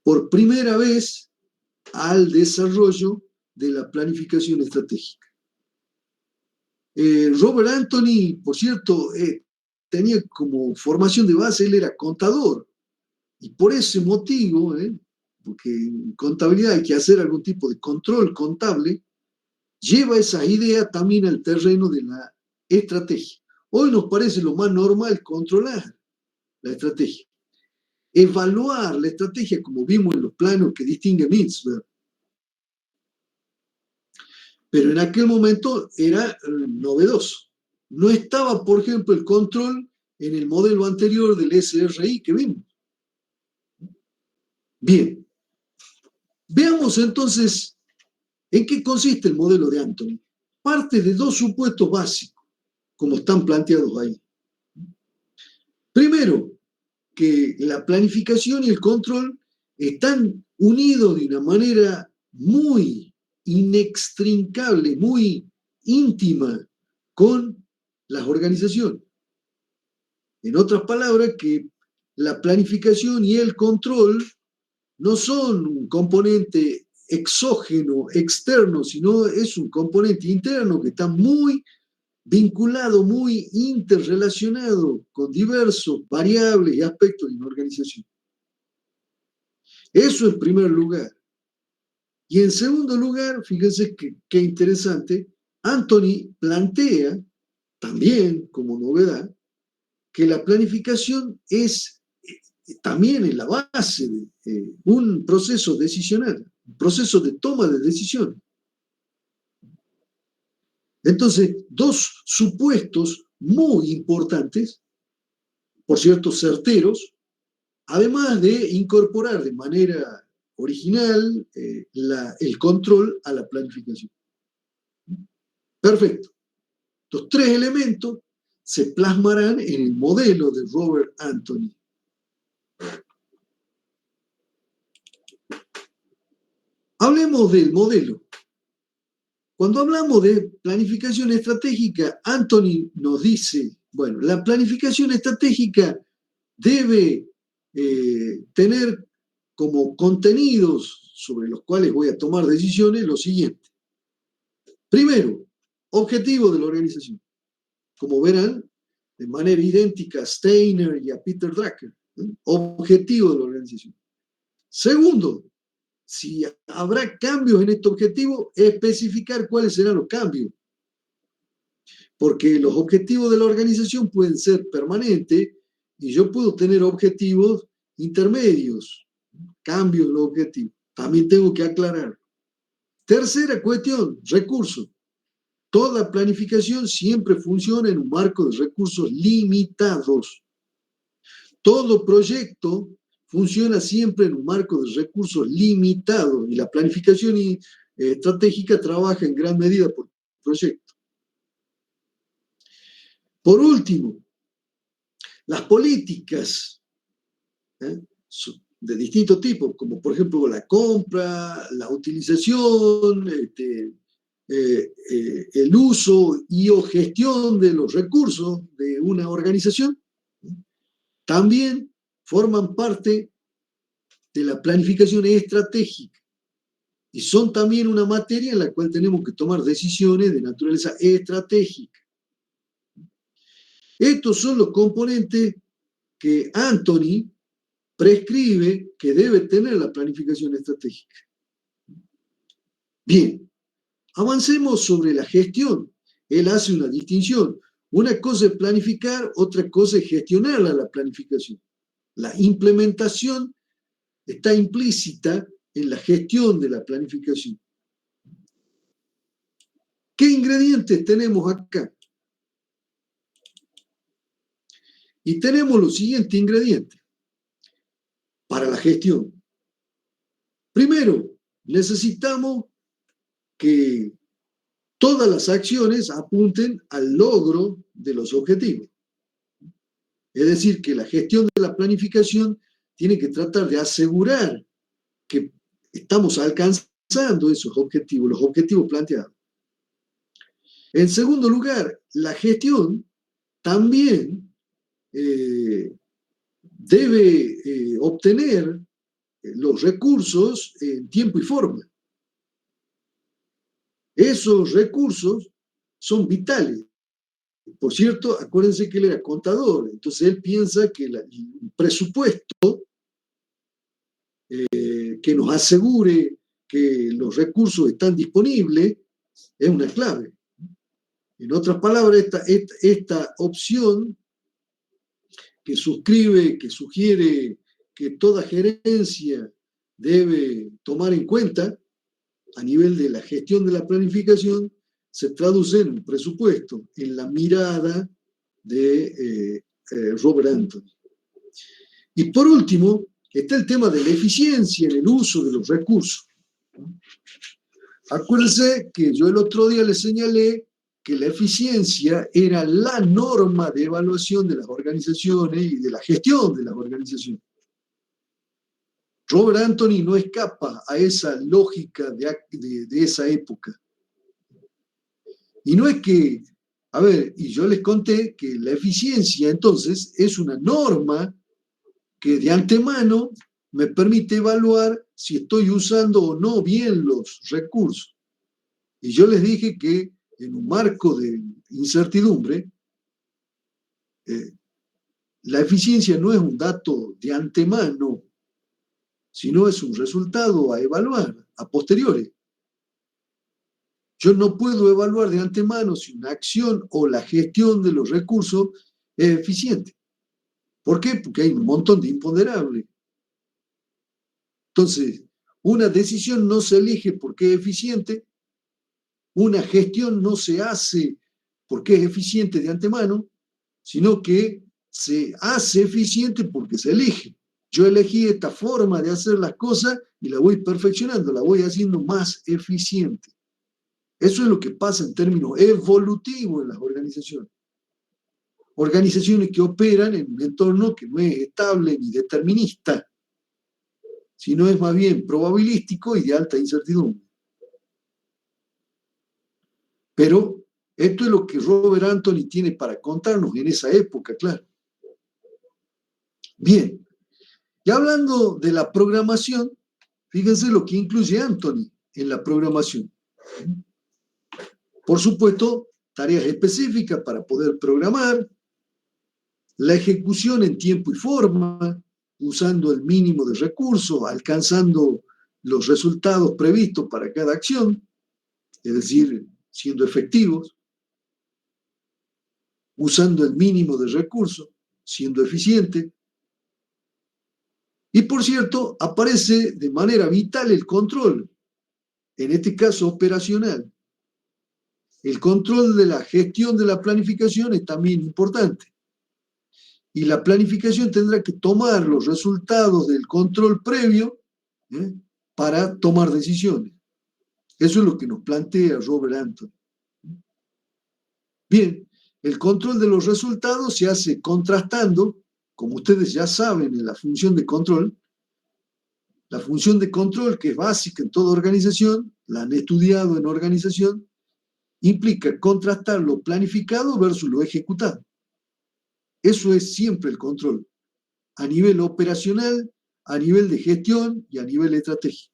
por primera vez al desarrollo de la planificación estratégica. Robert Anthony, por cierto, tenía como formación de base, él era contador, y por ese motivo, porque en contabilidad hay que hacer algún tipo de control contable, lleva esa idea también al terreno de la estrategia. Hoy nos parece lo más normal controlar la estrategia. Evaluar la estrategia, como vimos en los planos que distingue Mintzberg. Pero en aquel momento era novedoso. No estaba, por ejemplo, el control en el modelo anterior del SRI que vimos. Bien. Veamos entonces en qué consiste el modelo de Anthony. Parte de 2 supuestos básicos, como están planteados ahí. Primero, que la planificación y el control están unidos de una manera muy inextricable, muy íntima con las organizaciones. En otras palabras, que la planificación y el control no son un componente exógeno, externo, sino es un componente interno que está muy vinculado, muy interrelacionado con diversos variables y aspectos de una organización. Eso en primer lugar. Y en segundo lugar, fíjense qué interesante, Anthony plantea también como novedad que la planificación es también en la base de un proceso decisional, un proceso de toma de decisiones. Entonces, 2 supuestos muy importantes, por cierto, certeros, además de incorporar de manera original el control a la planificación. Perfecto. Estos 3 elementos se plasmarán en el modelo de Robert Anthony. Hablemos del modelo. Cuando hablamos de planificación estratégica, Anthony nos dice, bueno, la planificación estratégica debe tener como contenidos sobre los cuales voy a tomar decisiones lo siguiente. Primero, objetivo de la organización. Como verán, de manera idéntica a Steiner y a Peter Drucker. Objetivo de la organización. Segundo, si habrá cambios en este objetivo, especificar cuáles serán los cambios. porque los objetivos de la organización pueden ser permanentes y yo puedo tener objetivos intermedios, cambios de los objetivos. También tengo que aclarar. Tercera cuestión, recursos. Toda planificación siempre funciona en un marco de recursos limitados. Todo proyecto funciona siempre en un marco de recursos limitados y la planificación estratégica trabaja en gran medida por proyecto. Por último, las políticas de distintos tipos, como por ejemplo la compra, la utilización, el uso y o gestión de los recursos de una organización, también forman parte de la planificación estratégica y son también una materia en la cual tenemos que tomar decisiones de naturaleza estratégica. Estos son los componentes que Anthony prescribe que debe tener la planificación estratégica. Bien, avancemos sobre la gestión. Él hace una distinción. Una cosa es planificar, otra cosa es gestionar la planificación. La implementación está implícita en la gestión de la planificación. ¿Qué ingredientes tenemos acá? Y tenemos los siguientes ingredientes para la gestión. Primero, necesitamos que todas las acciones apunten al logro de los objetivos. Es decir, que la gestión de la planificación tiene que tratar de asegurar que estamos alcanzando esos objetivos, los objetivos planteados. En segundo lugar, la gestión también debe obtener los recursos en tiempo y forma. Esos recursos son vitales. Por cierto, acuérdense que él era contador, entonces él piensa que el presupuesto que nos asegure que los recursos están disponibles es una clave. En otras palabras, esta opción que suscribe, que sugiere que toda gerencia debe tomar en cuenta a nivel de la gestión de la planificación, se traduce en un presupuesto, en la mirada de Robert Anthony. Y por último, está el tema de la eficiencia en el uso de los recursos. Acuérdense que yo el otro día les señalé que la eficiencia era la norma de evaluación de las organizaciones y de la gestión de las organizaciones. Robert Anthony no escapa a esa lógica de esa época. Y no es que, a ver, y yo les conté que la eficiencia entonces es una norma que de antemano me permite evaluar si estoy usando o no bien los recursos. Y yo les dije que en un marco de incertidumbre, la eficiencia no es un dato de antemano, sino es un resultado a evaluar a posteriori. Yo no puedo evaluar de antemano si una acción o la gestión de los recursos es eficiente. ¿Por qué? Porque hay un montón de imponderables. Entonces, una decisión no se elige porque es eficiente, una gestión no se hace porque es eficiente de antemano, sino que se hace eficiente porque se elige. Yo elegí esta forma de hacer las cosas y la voy perfeccionando, la voy haciendo más eficiente. Eso es lo que pasa en términos evolutivos en las organizaciones. Organizaciones que operan en un entorno que no es estable ni determinista, sino es más bien probabilístico y de alta incertidumbre. Pero esto es lo que Robert Anthony tiene para contarnos en esa época, claro. Bien, y hablando de la programación, fíjense lo que incluye Anthony en la programación. Por supuesto, tareas específicas para poder programar, la ejecución en tiempo y forma, usando el mínimo de recursos, alcanzando los resultados previstos para cada acción, es decir, siendo efectivos. usando el mínimo de recursos, siendo eficiente. Y por cierto, aparece de manera vital el control, en este caso operacional. El control de la gestión de la planificación es también importante. Y la planificación tendrá que tomar los resultados del control previo para tomar decisiones. Eso es lo que nos plantea Robert Anthony. Bien, el control de los resultados se hace contrastando, como ustedes ya saben en la función de control, que es básica en toda organización, la han estudiado en organización, implica contrastar lo planificado versus lo ejecutado. Eso es siempre el control, a nivel operacional, a nivel de gestión y a nivel de estrategia.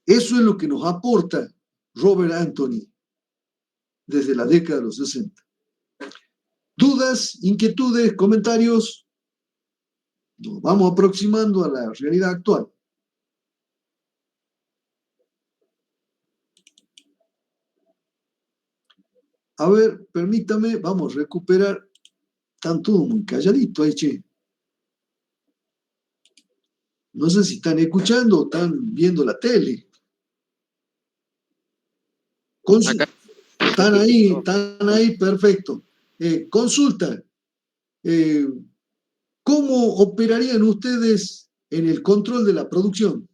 Eso es lo que nos aporta Robert Anthony desde la década de los 60. ¿Dudas, inquietudes, comentarios? Nos vamos aproximando a la realidad actual. A ver, permítame, vamos a recuperar. Están todos muy calladitos ahí, che. No sé si están escuchando o están viendo la tele. Están ahí, perfecto. Consulta. ¿Cómo operarían ustedes en el control de la producción?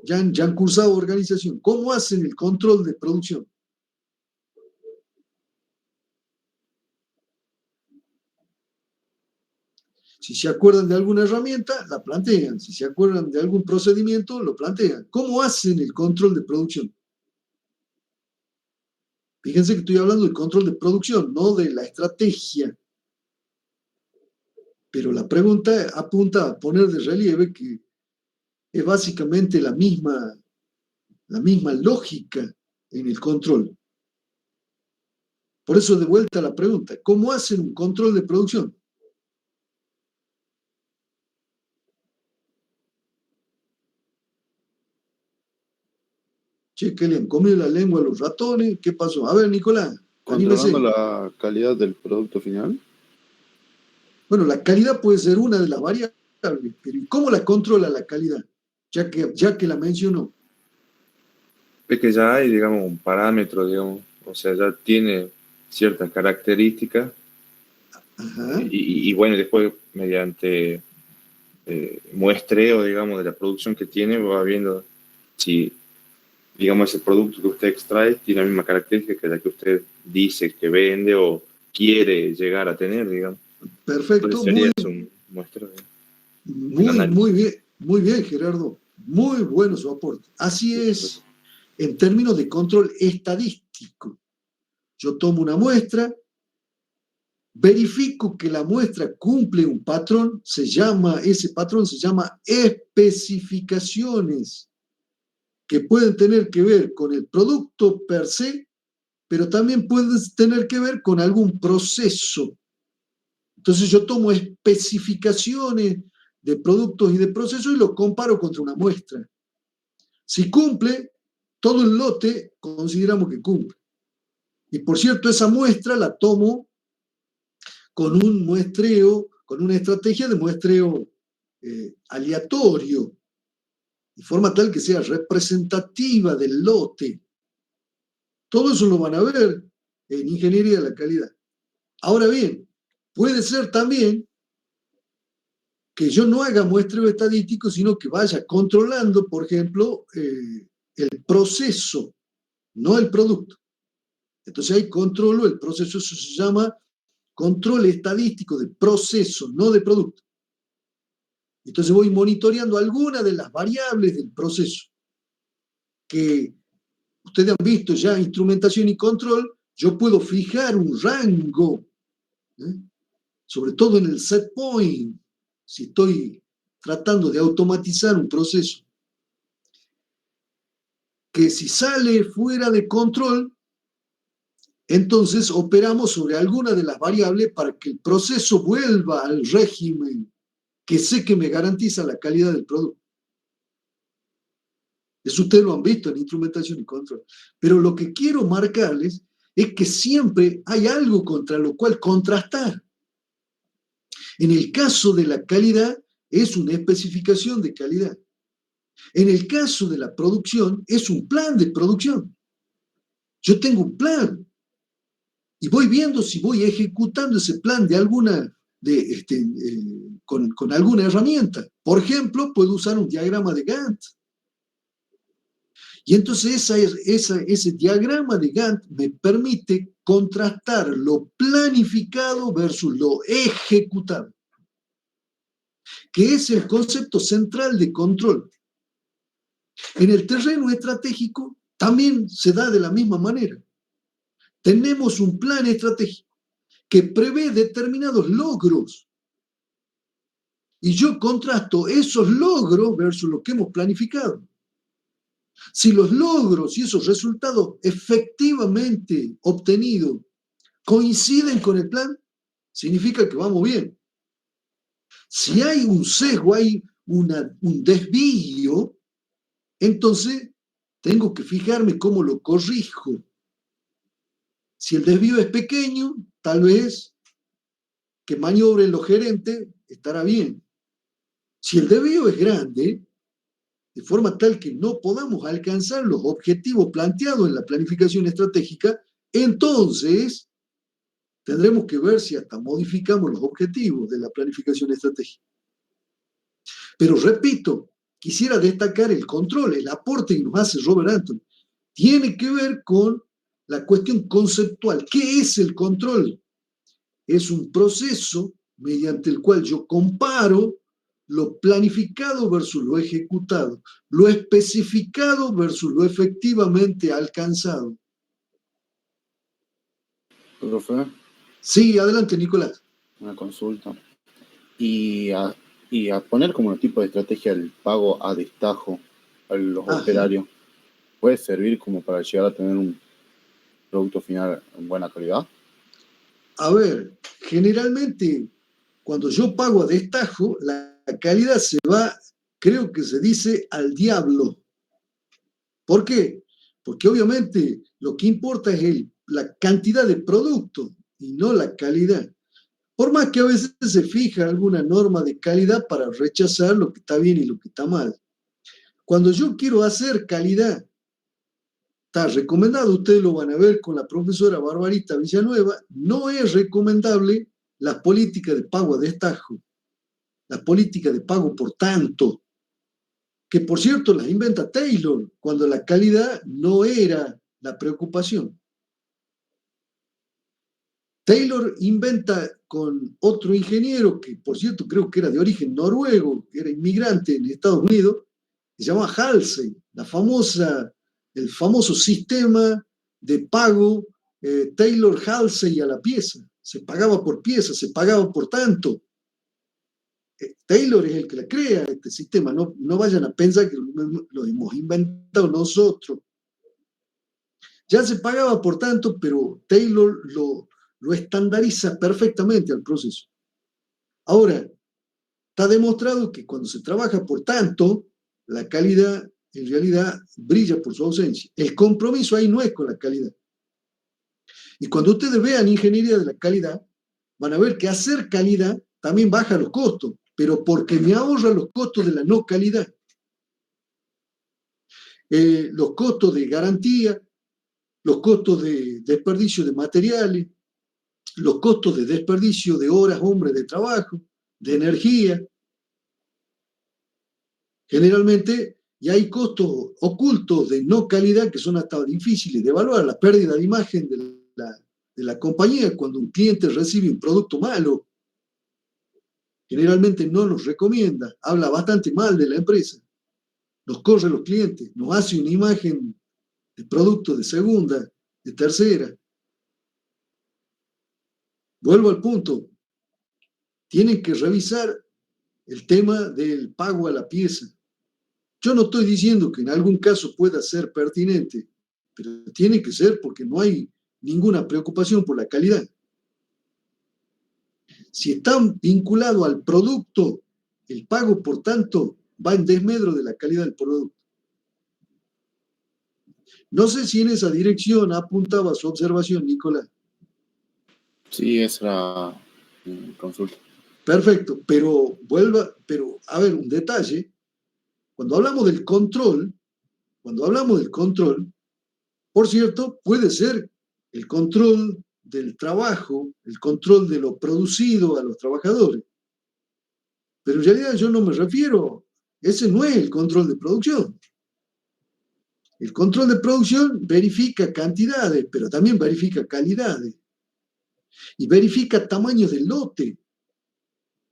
Ya han cursado organización. ¿Cómo hacen el control de producción? Si se acuerdan de alguna herramienta, la plantean. Si se acuerdan de algún procedimiento, lo plantean. ¿Cómo hacen el control de producción? Fíjense que estoy hablando del control de producción, no de la estrategia. Pero la pregunta apunta a poner de relieve que es básicamente la misma lógica en el control. Por eso de vuelta a la pregunta, ¿cómo hacen un control de producción? Che, ¿qué le han comido la lengua a los ratones? ¿Qué pasó? A ver, Nicolás, ¿Controlando la calidad del producto final? Bueno, la calidad puede ser una de las variables, pero ¿cómo la controla la calidad? Ya que la mencionó. Es que ya hay, digamos, un parámetro, digamos, o sea, ya tiene ciertas características y bueno, después mediante muestreo, digamos, de la producción que tiene, va viendo si, digamos, ese producto que usted extrae tiene la misma característica que la que usted dice que vende o quiere llegar a tener, digamos. Perfecto, entonces sería eso un muestreo. Muy bien, Gerardo. Muy bueno su aporte. Así es, en términos de control estadístico. Yo tomo una muestra, verifico que la muestra cumple un patrón, ese patrón se llama especificaciones, que pueden tener que ver con el producto per se, pero también pueden tener que ver con algún proceso. Entonces yo tomo especificaciones de productos y de procesos y los comparo contra una muestra. Si cumple, todo el lote consideramos que cumple. Y por cierto, esa muestra la tomo con un muestreo, con una estrategia de muestreo aleatorio, de forma tal que sea representativa del lote. Todo eso lo van a ver en ingeniería de la calidad. Ahora bien, puede ser también que yo no haga muestreo estadístico, sino que vaya controlando, por ejemplo, el proceso, no el producto. Entonces ahí controlo el proceso, eso se llama control estadístico de proceso, no de producto. Entonces voy monitoreando algunas de las variables del proceso que ustedes han visto ya, instrumentación y control. Yo puedo fijar un rango, sobre todo en el set point, si estoy tratando de automatizar un proceso, que si sale fuera de control, entonces operamos sobre alguna de las variables para que el proceso vuelva al régimen que sé que me garantiza la calidad del producto. Eso ustedes lo han visto en instrumentación y control. Pero lo que quiero marcarles es que siempre hay algo contra lo cual contrastar. En el caso de la calidad, es una especificación de calidad. En el caso de la producción, es un plan de producción. Yo tengo un plan y voy viendo si voy ejecutando ese plan de con alguna herramienta. Por ejemplo, puedo usar un diagrama de Gantt. Y entonces ese diagrama de Gantt me permite contrastar lo planificado versus lo ejecutado, que es el concepto central de control. En el terreno estratégico también se da de la misma manera. Tenemos un plan estratégico que prevé determinados logros y yo contrasto esos logros versus lo que hemos planificado. Si los logros y esos resultados efectivamente obtenidos coinciden con el plan, significa que vamos bien. Si hay un sesgo, hay un desvío, entonces tengo que fijarme cómo lo corrijo. Si el desvío es pequeño, tal vez que maniobren los gerentes estará bien. Si el desvío es grande, de forma tal que no podamos alcanzar los objetivos planteados en la planificación estratégica, entonces tendremos que ver si hasta modificamos los objetivos de la planificación estratégica. Pero repito, quisiera destacar el control, el aporte que nos hace Robert Anton. Tiene que ver con la cuestión conceptual. ¿Qué es el control? Es un proceso mediante el cual yo comparo lo planificado versus lo ejecutado, lo especificado versus lo efectivamente alcanzado. Profe, Sí, adelante, Nicolás. una consulta. Y a poner como tipo de estrategia el pago a destajo a los operarios, ¿puede servir como para llegar a tener un producto final en buena calidad? A ver, generalmente cuando yo pago a destajo, la calidad se va, creo que se dice, al diablo. ¿Por qué? Porque obviamente lo que importa es la cantidad de producto y no la calidad. Por más que a veces se fija alguna norma de calidad para rechazar lo que está bien y lo que está mal. Cuando yo quiero hacer calidad, está recomendado, ustedes lo van a ver con la profesora Barbarita Villanueva, no es recomendable la política de pago a destajo, la política de pago por tanto, que por cierto las inventa Taylor, cuando la calidad no era la preocupación. Taylor inventa con otro ingeniero, que por cierto creo que era de origen noruego, que era inmigrante en Estados Unidos, se llama Halsey, el famoso sistema de pago Taylor-Halsey a la pieza. Se pagaba por pieza, se pagaba por tanto. Taylor es el que la crea, este sistema. No vayan a pensar que lo hemos inventado nosotros. Ya se pagaba por tanto, pero Taylor lo estandariza perfectamente al proceso. Ahora, está demostrado que cuando se trabaja por tanto, la calidad en realidad brilla por su ausencia. El compromiso ahí no es con la calidad. Y cuando ustedes vean ingeniería de la calidad, van a ver que hacer calidad también baja los costos, pero porque me ahorra los costos de la no calidad. Los costos de garantía, los costos de desperdicio de materiales, los costos de desperdicio de horas, hombres de trabajo, de energía. Generalmente, y hay costos ocultos de no calidad que son hasta difíciles de evaluar. La pérdida de imagen de la compañía cuando un cliente recibe un producto malo. Generalmente no nos recomienda, habla bastante mal de la empresa. Nos corre los clientes, nos hace una imagen de producto de segunda, de tercera. Vuelvo al punto. Tienen que revisar el tema del pago a la pieza. Yo no estoy diciendo que en algún caso pueda ser pertinente, pero tiene que ser porque no hay ninguna preocupación por la calidad. Si está vinculado al producto, el pago, por tanto, va en desmedro de la calidad del producto. No sé si en esa dirección apuntaba su observación, Nicolás. Sí, esa era consulta. Perfecto, pero a ver, un detalle. Cuando hablamos del control, por cierto, puede ser el control del trabajo, el control de lo producido a los trabajadores. Pero en realidad yo no me refiero, ese no es el control de producción. El control de producción verifica cantidades, pero también verifica calidades. Y verifica tamaños del lote,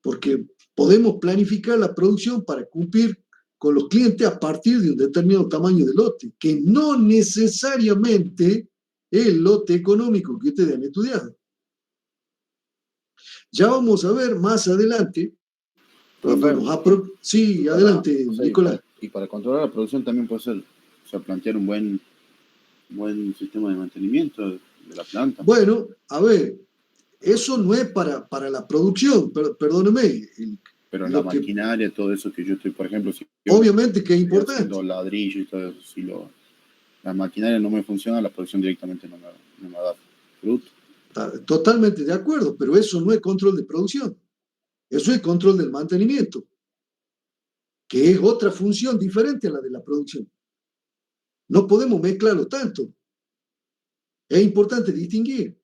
porque podemos planificar la producción para cumplir con los clientes a partir de un determinado tamaño de lote, que no necesariamente es el lote económico que ustedes han estudiado. Ya vamos a ver más adelante, Sí, adelante, Nicolás. Y para controlar la producción también puede ser, o sea, plantear un buen sistema de mantenimiento de la planta. Bueno, a ver, eso no es para la producción, perdóneme. Pero en la maquinaria, todo eso que yo estoy, por ejemplo, si obviamente que es importante. Haciendo ladrillo y todo eso, si la maquinaria no me funciona, la producción directamente no me va a dar fruto. Totalmente de acuerdo, pero eso no es control de producción. Eso es control del mantenimiento, que es otra función diferente a la de la producción. No podemos mezclarlo tanto. Es importante distinguir.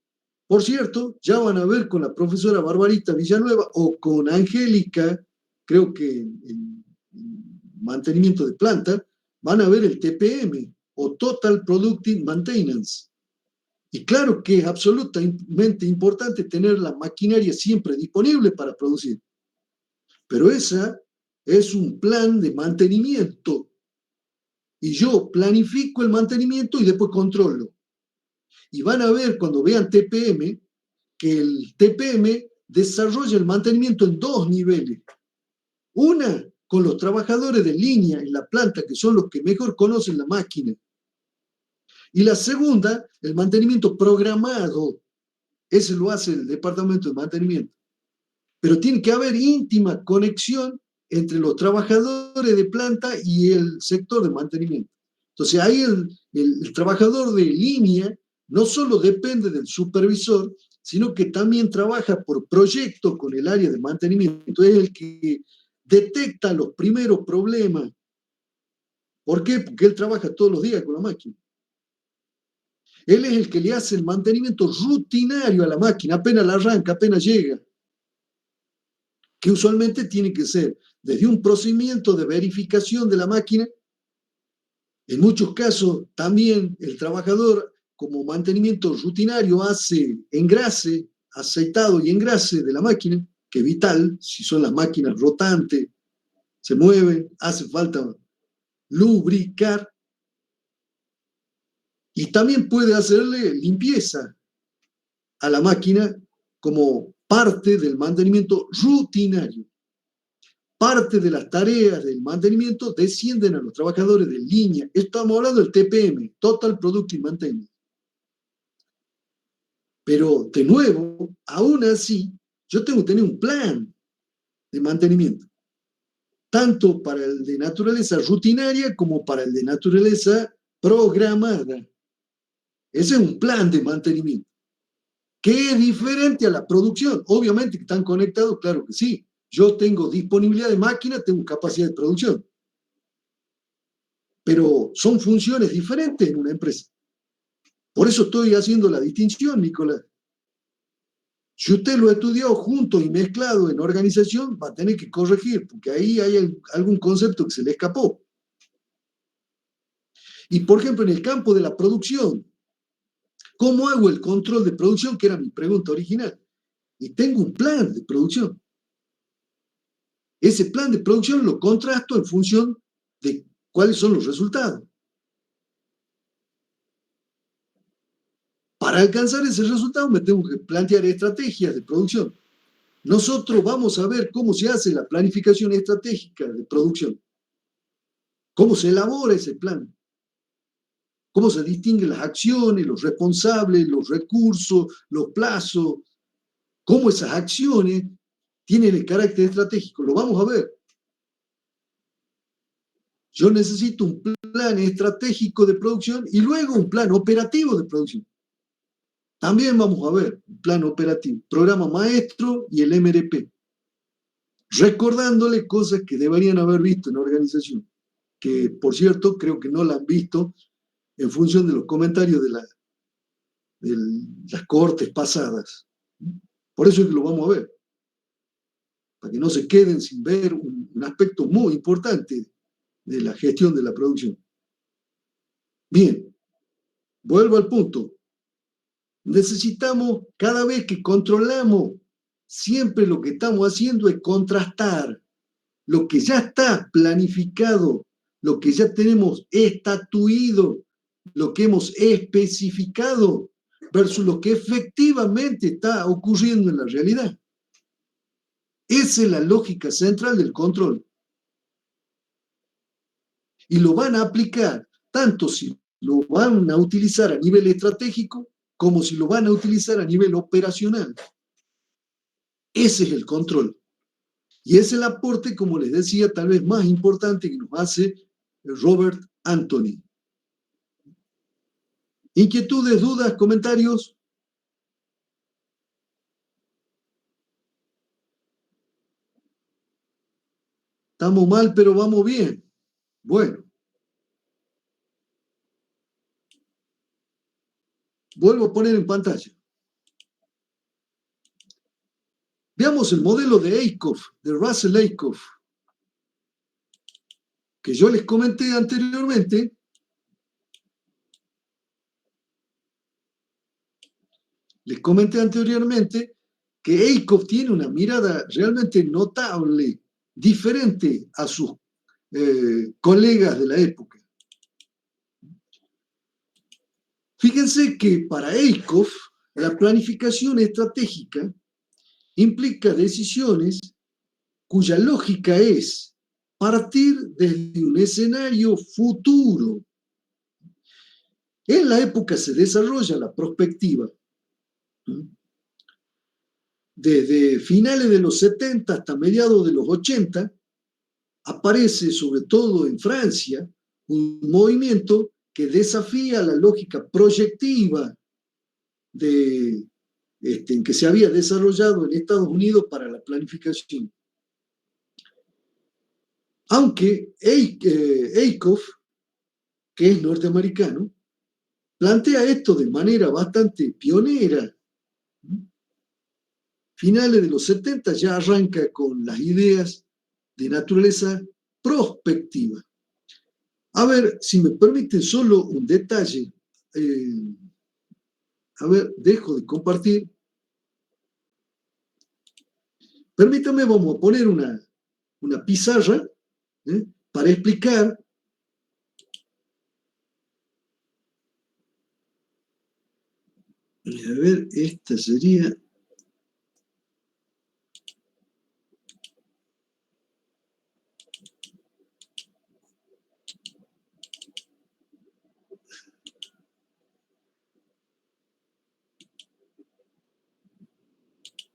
Por cierto, ya van a ver con la profesora Barbarita Villanueva o con Angélica, creo que en mantenimiento de planta, van a ver el TPM o Total Productive Maintenance. Y claro que es absolutamente importante tener la maquinaria siempre disponible para producir. Pero esa es un plan de mantenimiento. Y yo planifico el mantenimiento y después controlo. Y van a ver cuando vean TPM que el TPM desarrolla el mantenimiento en dos niveles. Una, con los trabajadores de línea en la planta, que son los que mejor conocen la máquina. Y la segunda, el mantenimiento programado. Ese lo hace el departamento de mantenimiento. Pero tiene que haber íntima conexión entre los trabajadores de planta y el sector de mantenimiento. Entonces ahí el trabajador de línea no solo depende del supervisor, sino que también trabaja por proyecto con el área de mantenimiento. Es el que detecta los primeros problemas. ¿Por qué? Porque él trabaja todos los días con la máquina. Él es el que le hace el mantenimiento rutinario a la máquina, apenas la arranca, apenas llega. Que usualmente tiene que ser desde un procedimiento de verificación de la máquina. En muchos casos también el trabajador como mantenimiento rutinario hace engrase, aceitado y engrase de la máquina, que es vital, si son las máquinas rotantes, se mueven, hace falta lubricar. Y también puede hacerle limpieza a la máquina como parte del mantenimiento rutinario. Parte de las tareas del mantenimiento descienden a los trabajadores de línea. Estamos hablando del TPM, Total Productive Maintenance. Pero, de nuevo, aún así, yo tengo que tener un plan de mantenimiento, tanto para el de naturaleza rutinaria como para el de naturaleza programada. Ese es un plan de mantenimiento, que es diferente a la producción. Obviamente que están conectados, claro que sí. Yo tengo disponibilidad de máquina, tengo capacidad de producción. Pero son funciones diferentes en una empresa. Por eso estoy haciendo la distinción, Nicolás. Si usted lo estudió junto y mezclado en organización, va a tener que corregir, porque ahí hay algún concepto que se le escapó. Y, por ejemplo, en el campo de la producción, ¿cómo hago el control de producción? Que era mi pregunta original. Y tengo un plan de producción. Ese plan de producción lo contrasto en función de cuáles son los resultados. Para alcanzar ese resultado me tengo que plantear estrategias de producción. Nosotros vamos a ver cómo se hace la planificación estratégica de producción. Cómo se elabora ese plan. Cómo se distinguen las acciones, los responsables, los recursos, los plazos. Cómo esas acciones tienen el carácter estratégico. Lo vamos a ver. Yo necesito un plan estratégico de producción y luego un plan operativo de producción. También vamos a ver un plan operativo, programa maestro y el MRP. Recordándole cosas que deberían haber visto en la organización, que por cierto creo que no la han visto en función de los comentarios de las cohortes pasadas. Por eso es que lo vamos a ver, para que no se queden sin ver un aspecto muy importante de la gestión de la producción. Bien, vuelvo al punto. Necesitamos, cada vez que controlamos, siempre lo que estamos haciendo es contrastar lo que ya está planificado, lo que ya tenemos estatuido, lo que hemos especificado, versus lo que efectivamente está ocurriendo en la realidad. Esa es la lógica central del control. Y lo van a aplicar tanto si lo van a utilizar a nivel estratégico como si lo van a utilizar a nivel operacional. Ese es el control. Y es el aporte, como les decía, tal vez más importante que nos hace Robert Anthony. ¿Inquietudes, dudas, comentarios? Estamos mal, pero vamos bien. Bueno. Vuelvo a poner en pantalla. Veamos el modelo de Eickhoff, de Russell Eickhoff, que yo les comenté anteriormente. Les comenté anteriormente que Eickhoff tiene una mirada realmente notable, diferente a sus colegas de la época. Fíjense que para Eickhoff la planificación estratégica implica decisiones cuya lógica es partir desde un escenario futuro. En la época se desarrolla la prospectiva. Desde finales de los 70 hasta mediados de los 80, aparece sobre todo en Francia un movimiento que desafía la lógica proyectiva en que se había desarrollado en Estados Unidos para la planificación. Aunque Eickhoff, que es norteamericano, plantea esto de manera bastante pionera. Finales de los 70 ya arranca con las ideas de naturaleza prospectiva. A ver, si me permiten solo un detalle. A ver, dejo de compartir. Permítanme, vamos a poner una pizarra para explicar a ver, esta sería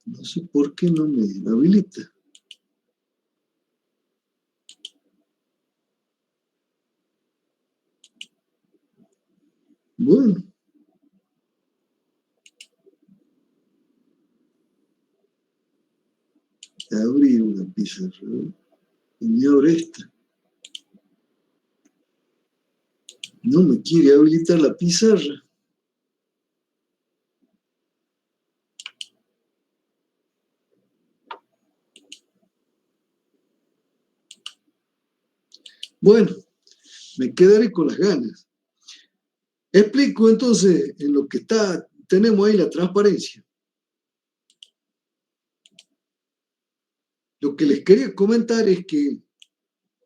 no sé por qué no me habilita. Bueno. Abrir una pizarra. Y ahora esta. No me quiere habilitar la pizarra. Bueno, me quedaré con las ganas. Explico entonces en lo que tenemos ahí la transparencia. Lo que les quería comentar es que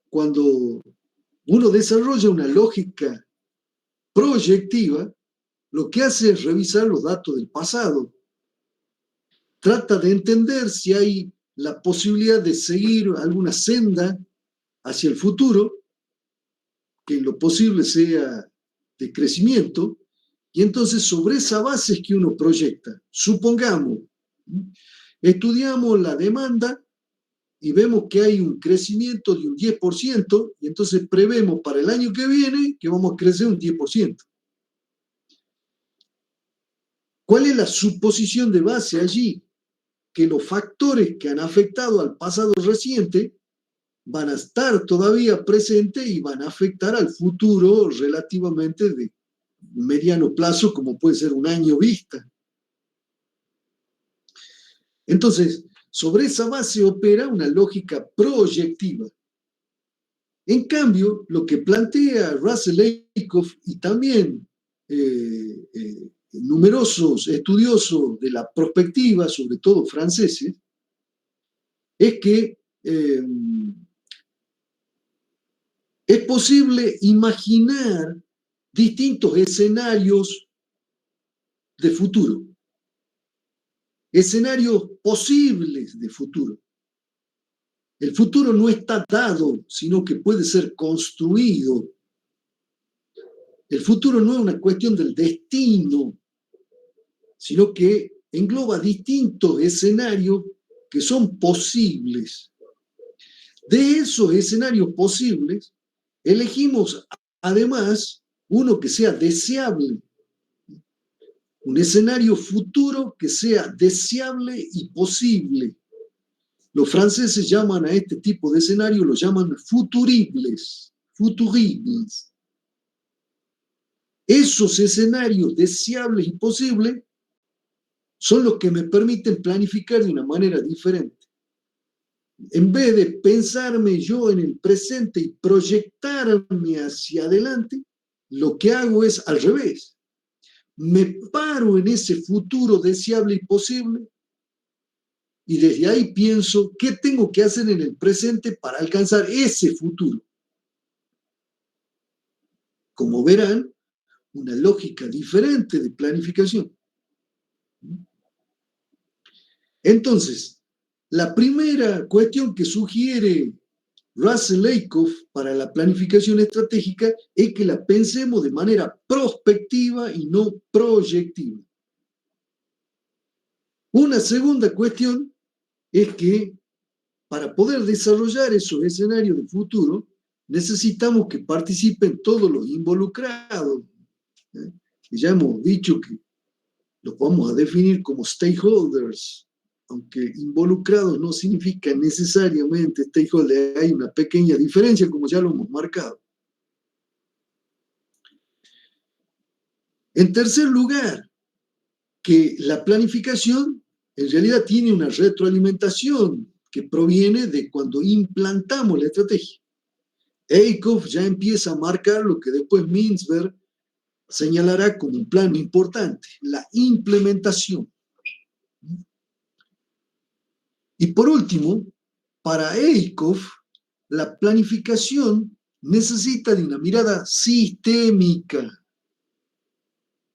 cuando uno desarrolla una lógica proyectiva, lo que hace es revisar los datos del pasado. Trata de entender si hay la posibilidad de seguir alguna senda hacia el futuro, que en lo posible sea de crecimiento, y entonces sobre esa base es que uno proyecta. Supongamos, estudiamos la demanda y vemos que hay un crecimiento de un 10%, y entonces prevemos para el año que viene que vamos a crecer un 10%. ¿Cuál es la suposición de base allí? Que los factores que han afectado al pasado reciente van a estar todavía presentes y van a afectar al futuro relativamente de mediano plazo, como puede ser un año vista. Entonces, sobre esa base opera una lógica proyectiva. En cambio, lo que plantea Russell Lakoff y también numerosos estudiosos de la prospectiva, sobre todo franceses, es que es posible imaginar distintos escenarios de futuro, escenarios posibles de futuro. El futuro no está dado, sino que puede ser construido. El futuro no es una cuestión del destino, sino que engloba distintos escenarios que son posibles. De esos escenarios posibles, elegimos además uno que sea deseable, un escenario futuro que sea deseable y posible. Los franceses llaman a este tipo de escenario, lo llaman futuribles. Esos escenarios deseables y posibles son los que me permiten planificar de una manera diferente. En vez de pensarme yo en el presente y proyectarme hacia adelante, lo que hago es al revés. Me paro en ese futuro deseable y posible y desde ahí pienso qué tengo que hacer en el presente para alcanzar ese futuro. Como verán, una lógica diferente de planificación. Entonces, la primera cuestión que sugiere Russell Lakoff para la planificación estratégica es que la pensemos de manera prospectiva y no proyectiva. Una segunda cuestión es que para poder desarrollar esos escenarios de futuro, necesitamos que participen todos los involucrados. Ya hemos dicho que los vamos a definir como stakeholders, aunque involucrados no significa necesariamente stakeholder, hay una pequeña diferencia, como ya lo hemos marcado. En tercer lugar, que la planificación en realidad tiene una retroalimentación que proviene de cuando implantamos la estrategia. Lakoff ya empieza a marcar lo que después Mintzberg señalará como un plan importante, la implementación. Y por último, para Lakoff, la planificación necesita de una mirada sistémica.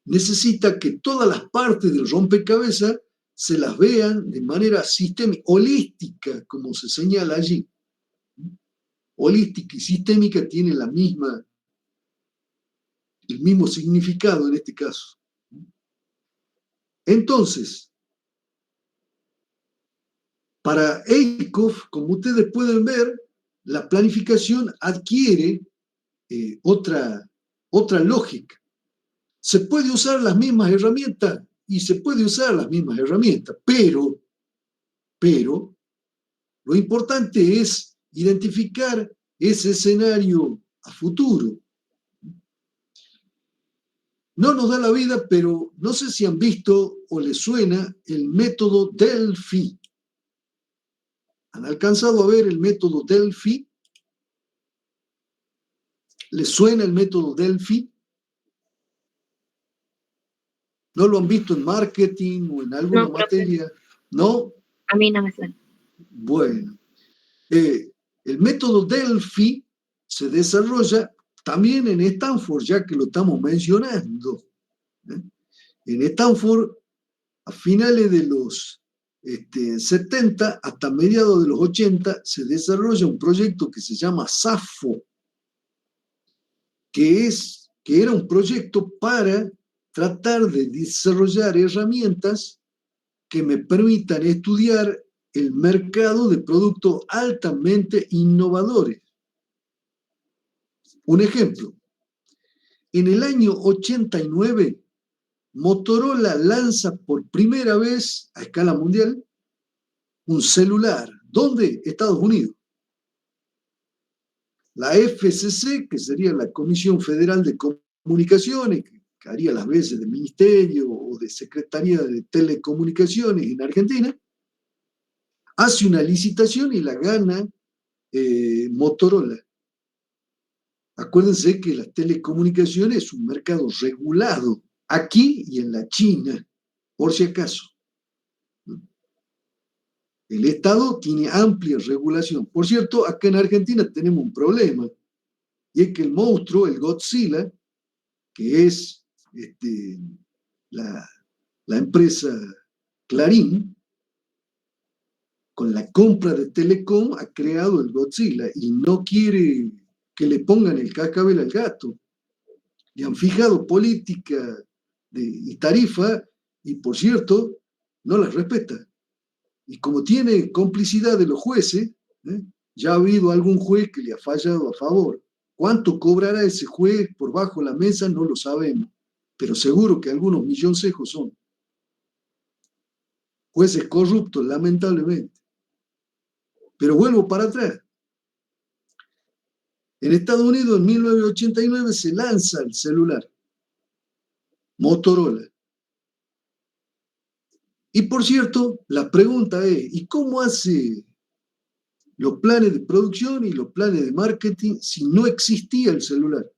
Necesita que todas las partes del rompecabezas se las vean de manera sistémica, holística, como se señala allí. Holística y sistémica tienen el mismo significado en este caso. Entonces, para Lakoff, como ustedes pueden ver, la planificación adquiere otra lógica. Se puede usar las mismas herramientas y se puede usar las mismas herramientas, pero lo importante es identificar ese escenario a futuro. No nos da la vida, pero no sé si han visto o les suena el método Delphi. ¿Han alcanzado a ver el método Delphi? ¿Les suena el método Delphi? ¿No lo han visto en marketing o en alguna materia? ¿No? A mí no me suena. Bueno, el método Delphi se desarrolla también en Stanford, ya que lo estamos mencionando. En Stanford, a finales de los 70 hasta mediados de los 80, se desarrolla un proyecto que se llama SAFO, que era un proyecto para tratar de desarrollar herramientas que me permitan estudiar el mercado de productos altamente innovadores. Un ejemplo, en el año 89, Motorola lanza por primera vez a escala mundial un celular. ¿Dónde? Estados Unidos. La FCC, que sería la Comisión Federal de Comunicaciones, que haría las veces de ministerio o de Secretaría de Telecomunicaciones en Argentina, hace una licitación y la gana Motorola. Acuérdense que las telecomunicaciones es un mercado regulado, aquí y en la China, por si acaso. El Estado tiene amplia regulación. Por cierto, acá en Argentina tenemos un problema, y es que el monstruo, el Godzilla, que es la empresa Clarín, con la compra de Telecom ha creado el Godzilla y no quiere que le pongan el cascabel al gato. Le han fijado política y tarifa y, por cierto, no las respeta. Y como tiene complicidad de los jueces, ya ha habido algún juez que le ha fallado a favor. ¿Cuánto cobrará ese juez por bajo la mesa? No lo sabemos, pero seguro que algunos milloncejos son. Jueces corruptos, lamentablemente. Pero vuelvo para atrás. En Estados Unidos, en 1989, se lanza el celular Motorola. Y por cierto, la pregunta es, ¿y cómo hace los planes de producción y los planes de marketing si no existía el celular?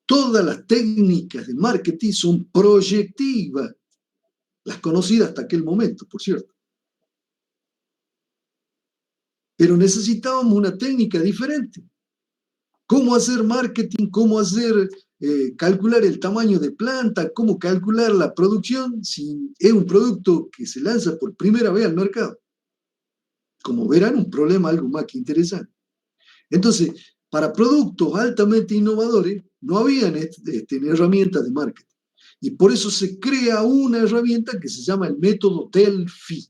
Todas las técnicas de marketing son proyectivas, las conocidas hasta aquel momento, por cierto. Pero necesitábamos una técnica diferente. ¿Cómo hacer marketing? ¿Cómo hacer calcular el tamaño de planta? ¿Cómo calcular la producción si es un producto que se lanza por primera vez al mercado? Como verán, un problema algo más que interesante. Entonces, para productos altamente innovadores, no habían herramientas de marketing. Y por eso se crea una herramienta que se llama el método Delphi.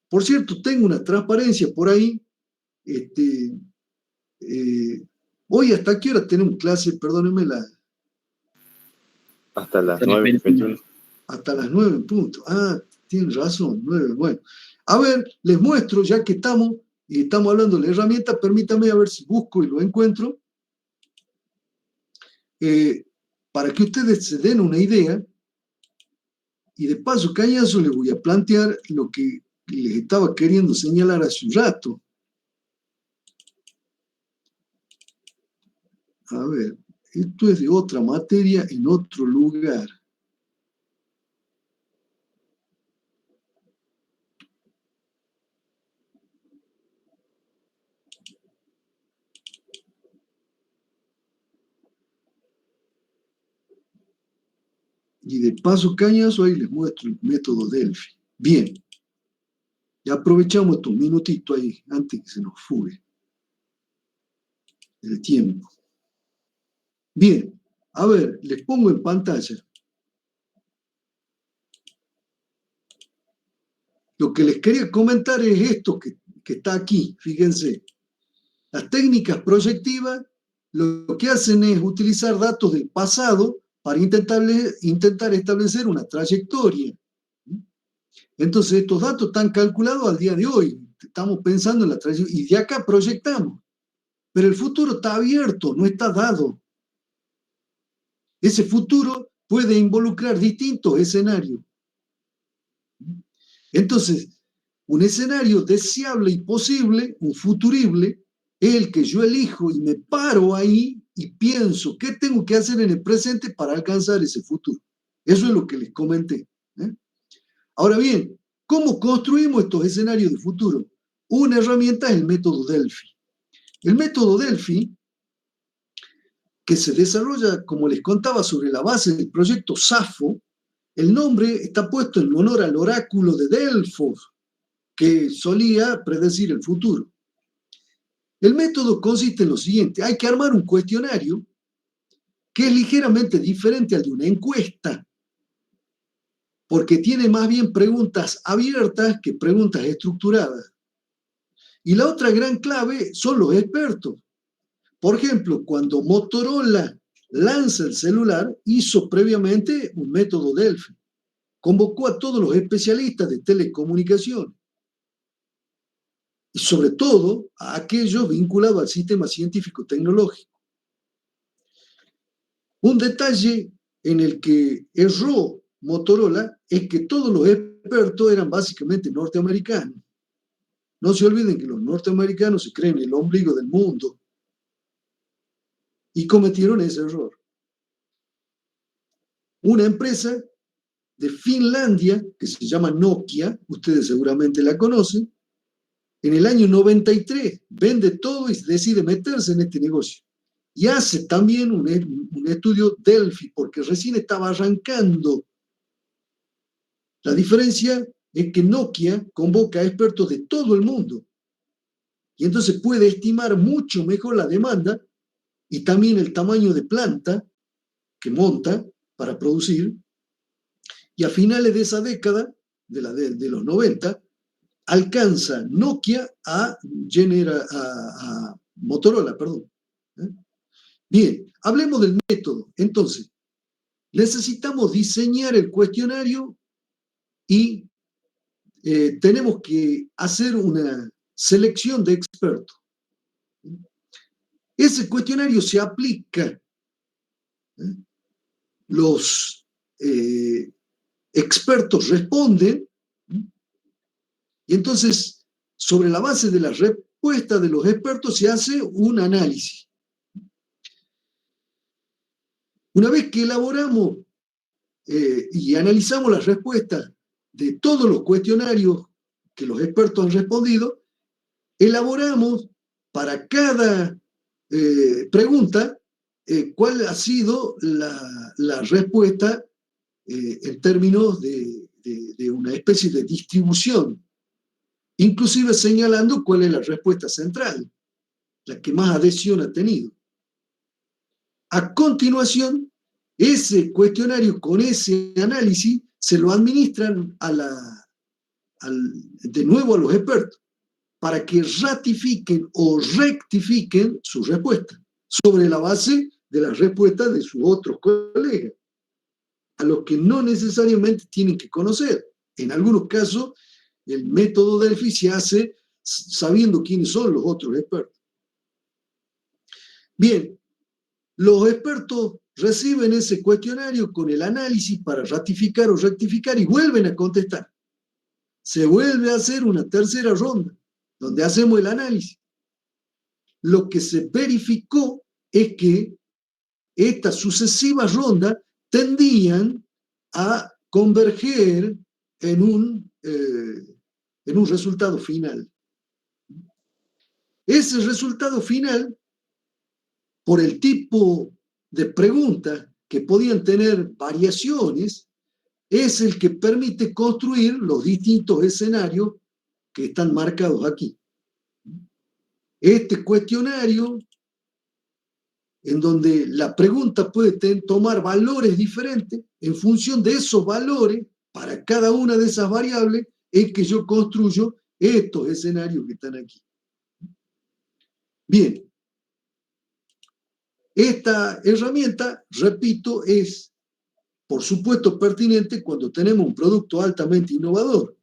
Por cierto, tengo una transparencia por ahí. Hoy, ¿hasta qué hora tenemos clase? Perdónenme la... Hasta las 9:21. Hasta las 9 en punto. Ah, tienen razón, 9. Bueno, a ver, les muestro, ya que estamos hablando de la herramienta, permítanme a ver si busco y lo encuentro, para que ustedes se den una idea, y de paso, cañazo, les voy a plantear lo que les estaba queriendo señalar hace un rato. A ver, esto es de otra materia en otro lugar. Y de paso, cañazo, ahí les muestro el método Delphi. Bien. Ya aprovechamos estos minutitos ahí, antes que se nos fugue el tiempo. Bien. A ver, les pongo en pantalla. Lo que les quería comentar es esto que está aquí, fíjense. Las técnicas proyectivas lo que hacen es utilizar datos del pasado para intentar establecer una trayectoria. Entonces, estos datos están calculados al día de hoy. Estamos pensando en la trayectoria y de acá proyectamos. Pero el futuro está abierto, no está dado. Ese futuro puede involucrar distintos escenarios. Entonces, un escenario deseable y posible, un futurible, es el que yo elijo y me paro ahí y pienso qué tengo que hacer en el presente para alcanzar ese futuro. Eso es lo que les comenté. Ahora bien, ¿cómo construimos estos escenarios de futuro? Una herramienta es el método Delphi. El método Delphi, que se desarrolla, como les contaba, sobre la base del proyecto SAFO, el nombre está puesto en honor al oráculo de Delfos, que solía predecir el futuro. El método consiste en lo siguiente: hay que armar un cuestionario que es ligeramente diferente al de una encuesta. porque tiene más bien preguntas abiertas que preguntas estructuradas. Y la otra gran clave son los expertos. Por ejemplo, cuando Motorola lanza el celular, hizo previamente un método Delphi. Convocó a todos los especialistas de telecomunicación y sobre todo a aquellos vinculados al sistema científico-tecnológico. Un detalle en el que erró Motorola es que todos los expertos eran básicamente norteamericanos. No se olviden que los norteamericanos se creen el ombligo del mundo y cometieron ese error. Una empresa de Finlandia, que se llama Nokia, ustedes seguramente la conocen, en el año 93 vende todo y decide meterse en este negocio. Y hace también un estudio Delphi, porque recién estaba arrancando. La diferencia es que Nokia convoca a expertos de todo el mundo y entonces puede estimar mucho mejor la demanda y también el tamaño de planta que monta para producir. Y a finales de esa década, de los 90, alcanza Nokia a Motorola, perdón. Bien, hablemos del método. Entonces, necesitamos diseñar el cuestionario y tenemos que hacer una selección de expertos. Ese cuestionario se aplica. Los expertos responden y entonces, sobre la base de la respuesta de los expertos, se hace un análisis. Una vez que elaboramos y analizamos las respuestas de todos los cuestionarios que los expertos han respondido, elaboramos para cada pregunta cuál ha sido la respuesta en términos de una especie de distribución, inclusive señalando cuál es la respuesta central, la que más adhesión ha tenido. A continuación, ese cuestionario con ese análisis se lo administran de nuevo a los expertos para que ratifiquen o rectifiquen su respuesta sobre la base de las respuestas de sus otros colegas, a los que no necesariamente tienen que conocer. En algunos casos, el método Delphi se hace sabiendo quiénes son los otros expertos. Bien, los expertos reciben ese cuestionario con el análisis para ratificar o rectificar y vuelven a contestar. Se vuelve a hacer una tercera ronda, donde hacemos el análisis. Lo que se verificó es que estas sucesivas rondas tendían a converger en un resultado final. Ese resultado final, por el tipo de preguntas que podían tener variaciones, es el que permite construir los distintos escenarios que están marcados aquí. Este cuestionario, en donde la pregunta puede tomar valores diferentes, en función de esos valores, para cada una de esas variables, es que yo construyo estos escenarios que están aquí. Bien. Esta herramienta, repito, es, por supuesto, pertinente cuando tenemos un producto altamente innovador.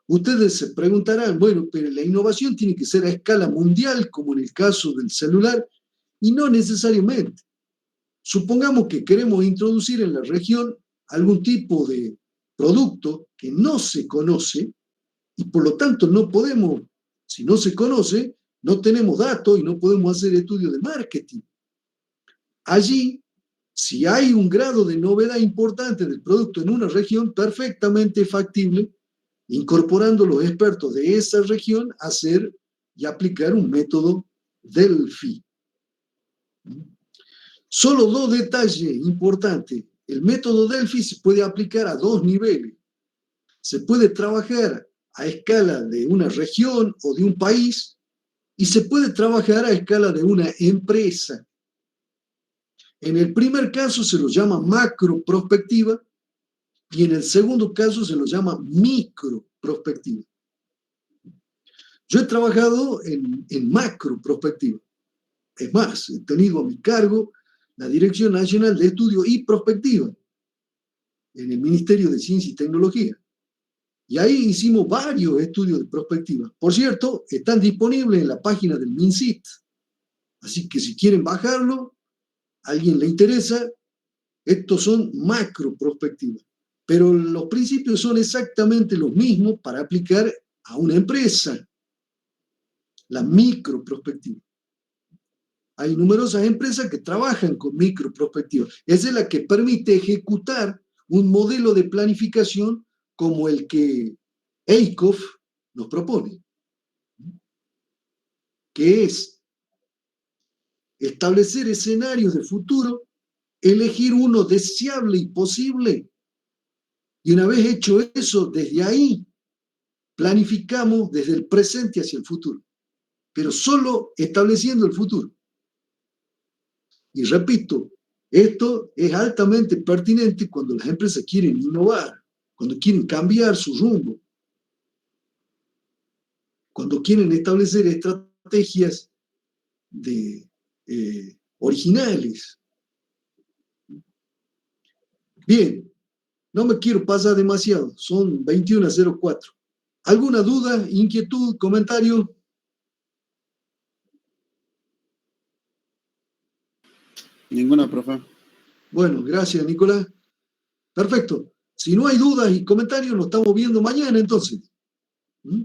Ustedes se preguntarán, bueno, pero la innovación tiene que ser a escala mundial, como en el caso del celular, y no necesariamente. Supongamos que queremos introducir en la región algún tipo de producto que no se conoce y por lo tanto no podemos, si no se conoce, no tenemos datos y no podemos hacer estudios de marketing. Allí, si hay un grado de novedad importante del producto en una región, perfectamente factible, incorporando los expertos de esa región, hacer y aplicar un método Delphi. Solo dos detalles importantes. El método Delphi se puede aplicar a dos niveles. Se puede trabajar a escala de una región o de un país y se puede trabajar a escala de una empresa. En el primer caso se lo llama macro prospectiva Y en el segundo caso se lo llama microprospectiva. Yo he trabajado en macroprospectiva. Es más, he tenido a mi cargo la Dirección Nacional de Estudio y Prospectiva en el Ministerio de Ciencia y Tecnología. Y ahí hicimos varios estudios de prospectiva. Por cierto, están disponibles en la página del MinSIT. Así que si quieren bajarlo, a alguien le interesa, estos son macroprospectivas. Pero los principios son exactamente los mismos para aplicar a una empresa. La microprospectiva. Hay numerosas empresas que trabajan con microprospectiva. Esa es la que permite ejecutar un modelo de planificación como el que EICOF nos propone, que es establecer escenarios de futuro, elegir uno deseable y posible, y una vez hecho eso, desde ahí planificamos desde el presente hacia el futuro, pero solo estableciendo el futuro. Y repito, esto es altamente pertinente cuando las empresas quieren innovar, cuando quieren cambiar su rumbo, cuando quieren establecer estrategias originales. Bien, no me quiero pasar demasiado, son 21:04. ¿Alguna duda, inquietud, comentario? Ninguna, profe. Bueno, gracias, Nicolás. Perfecto. Si no hay dudas y comentarios, nos estamos viendo mañana entonces. ¿Mm?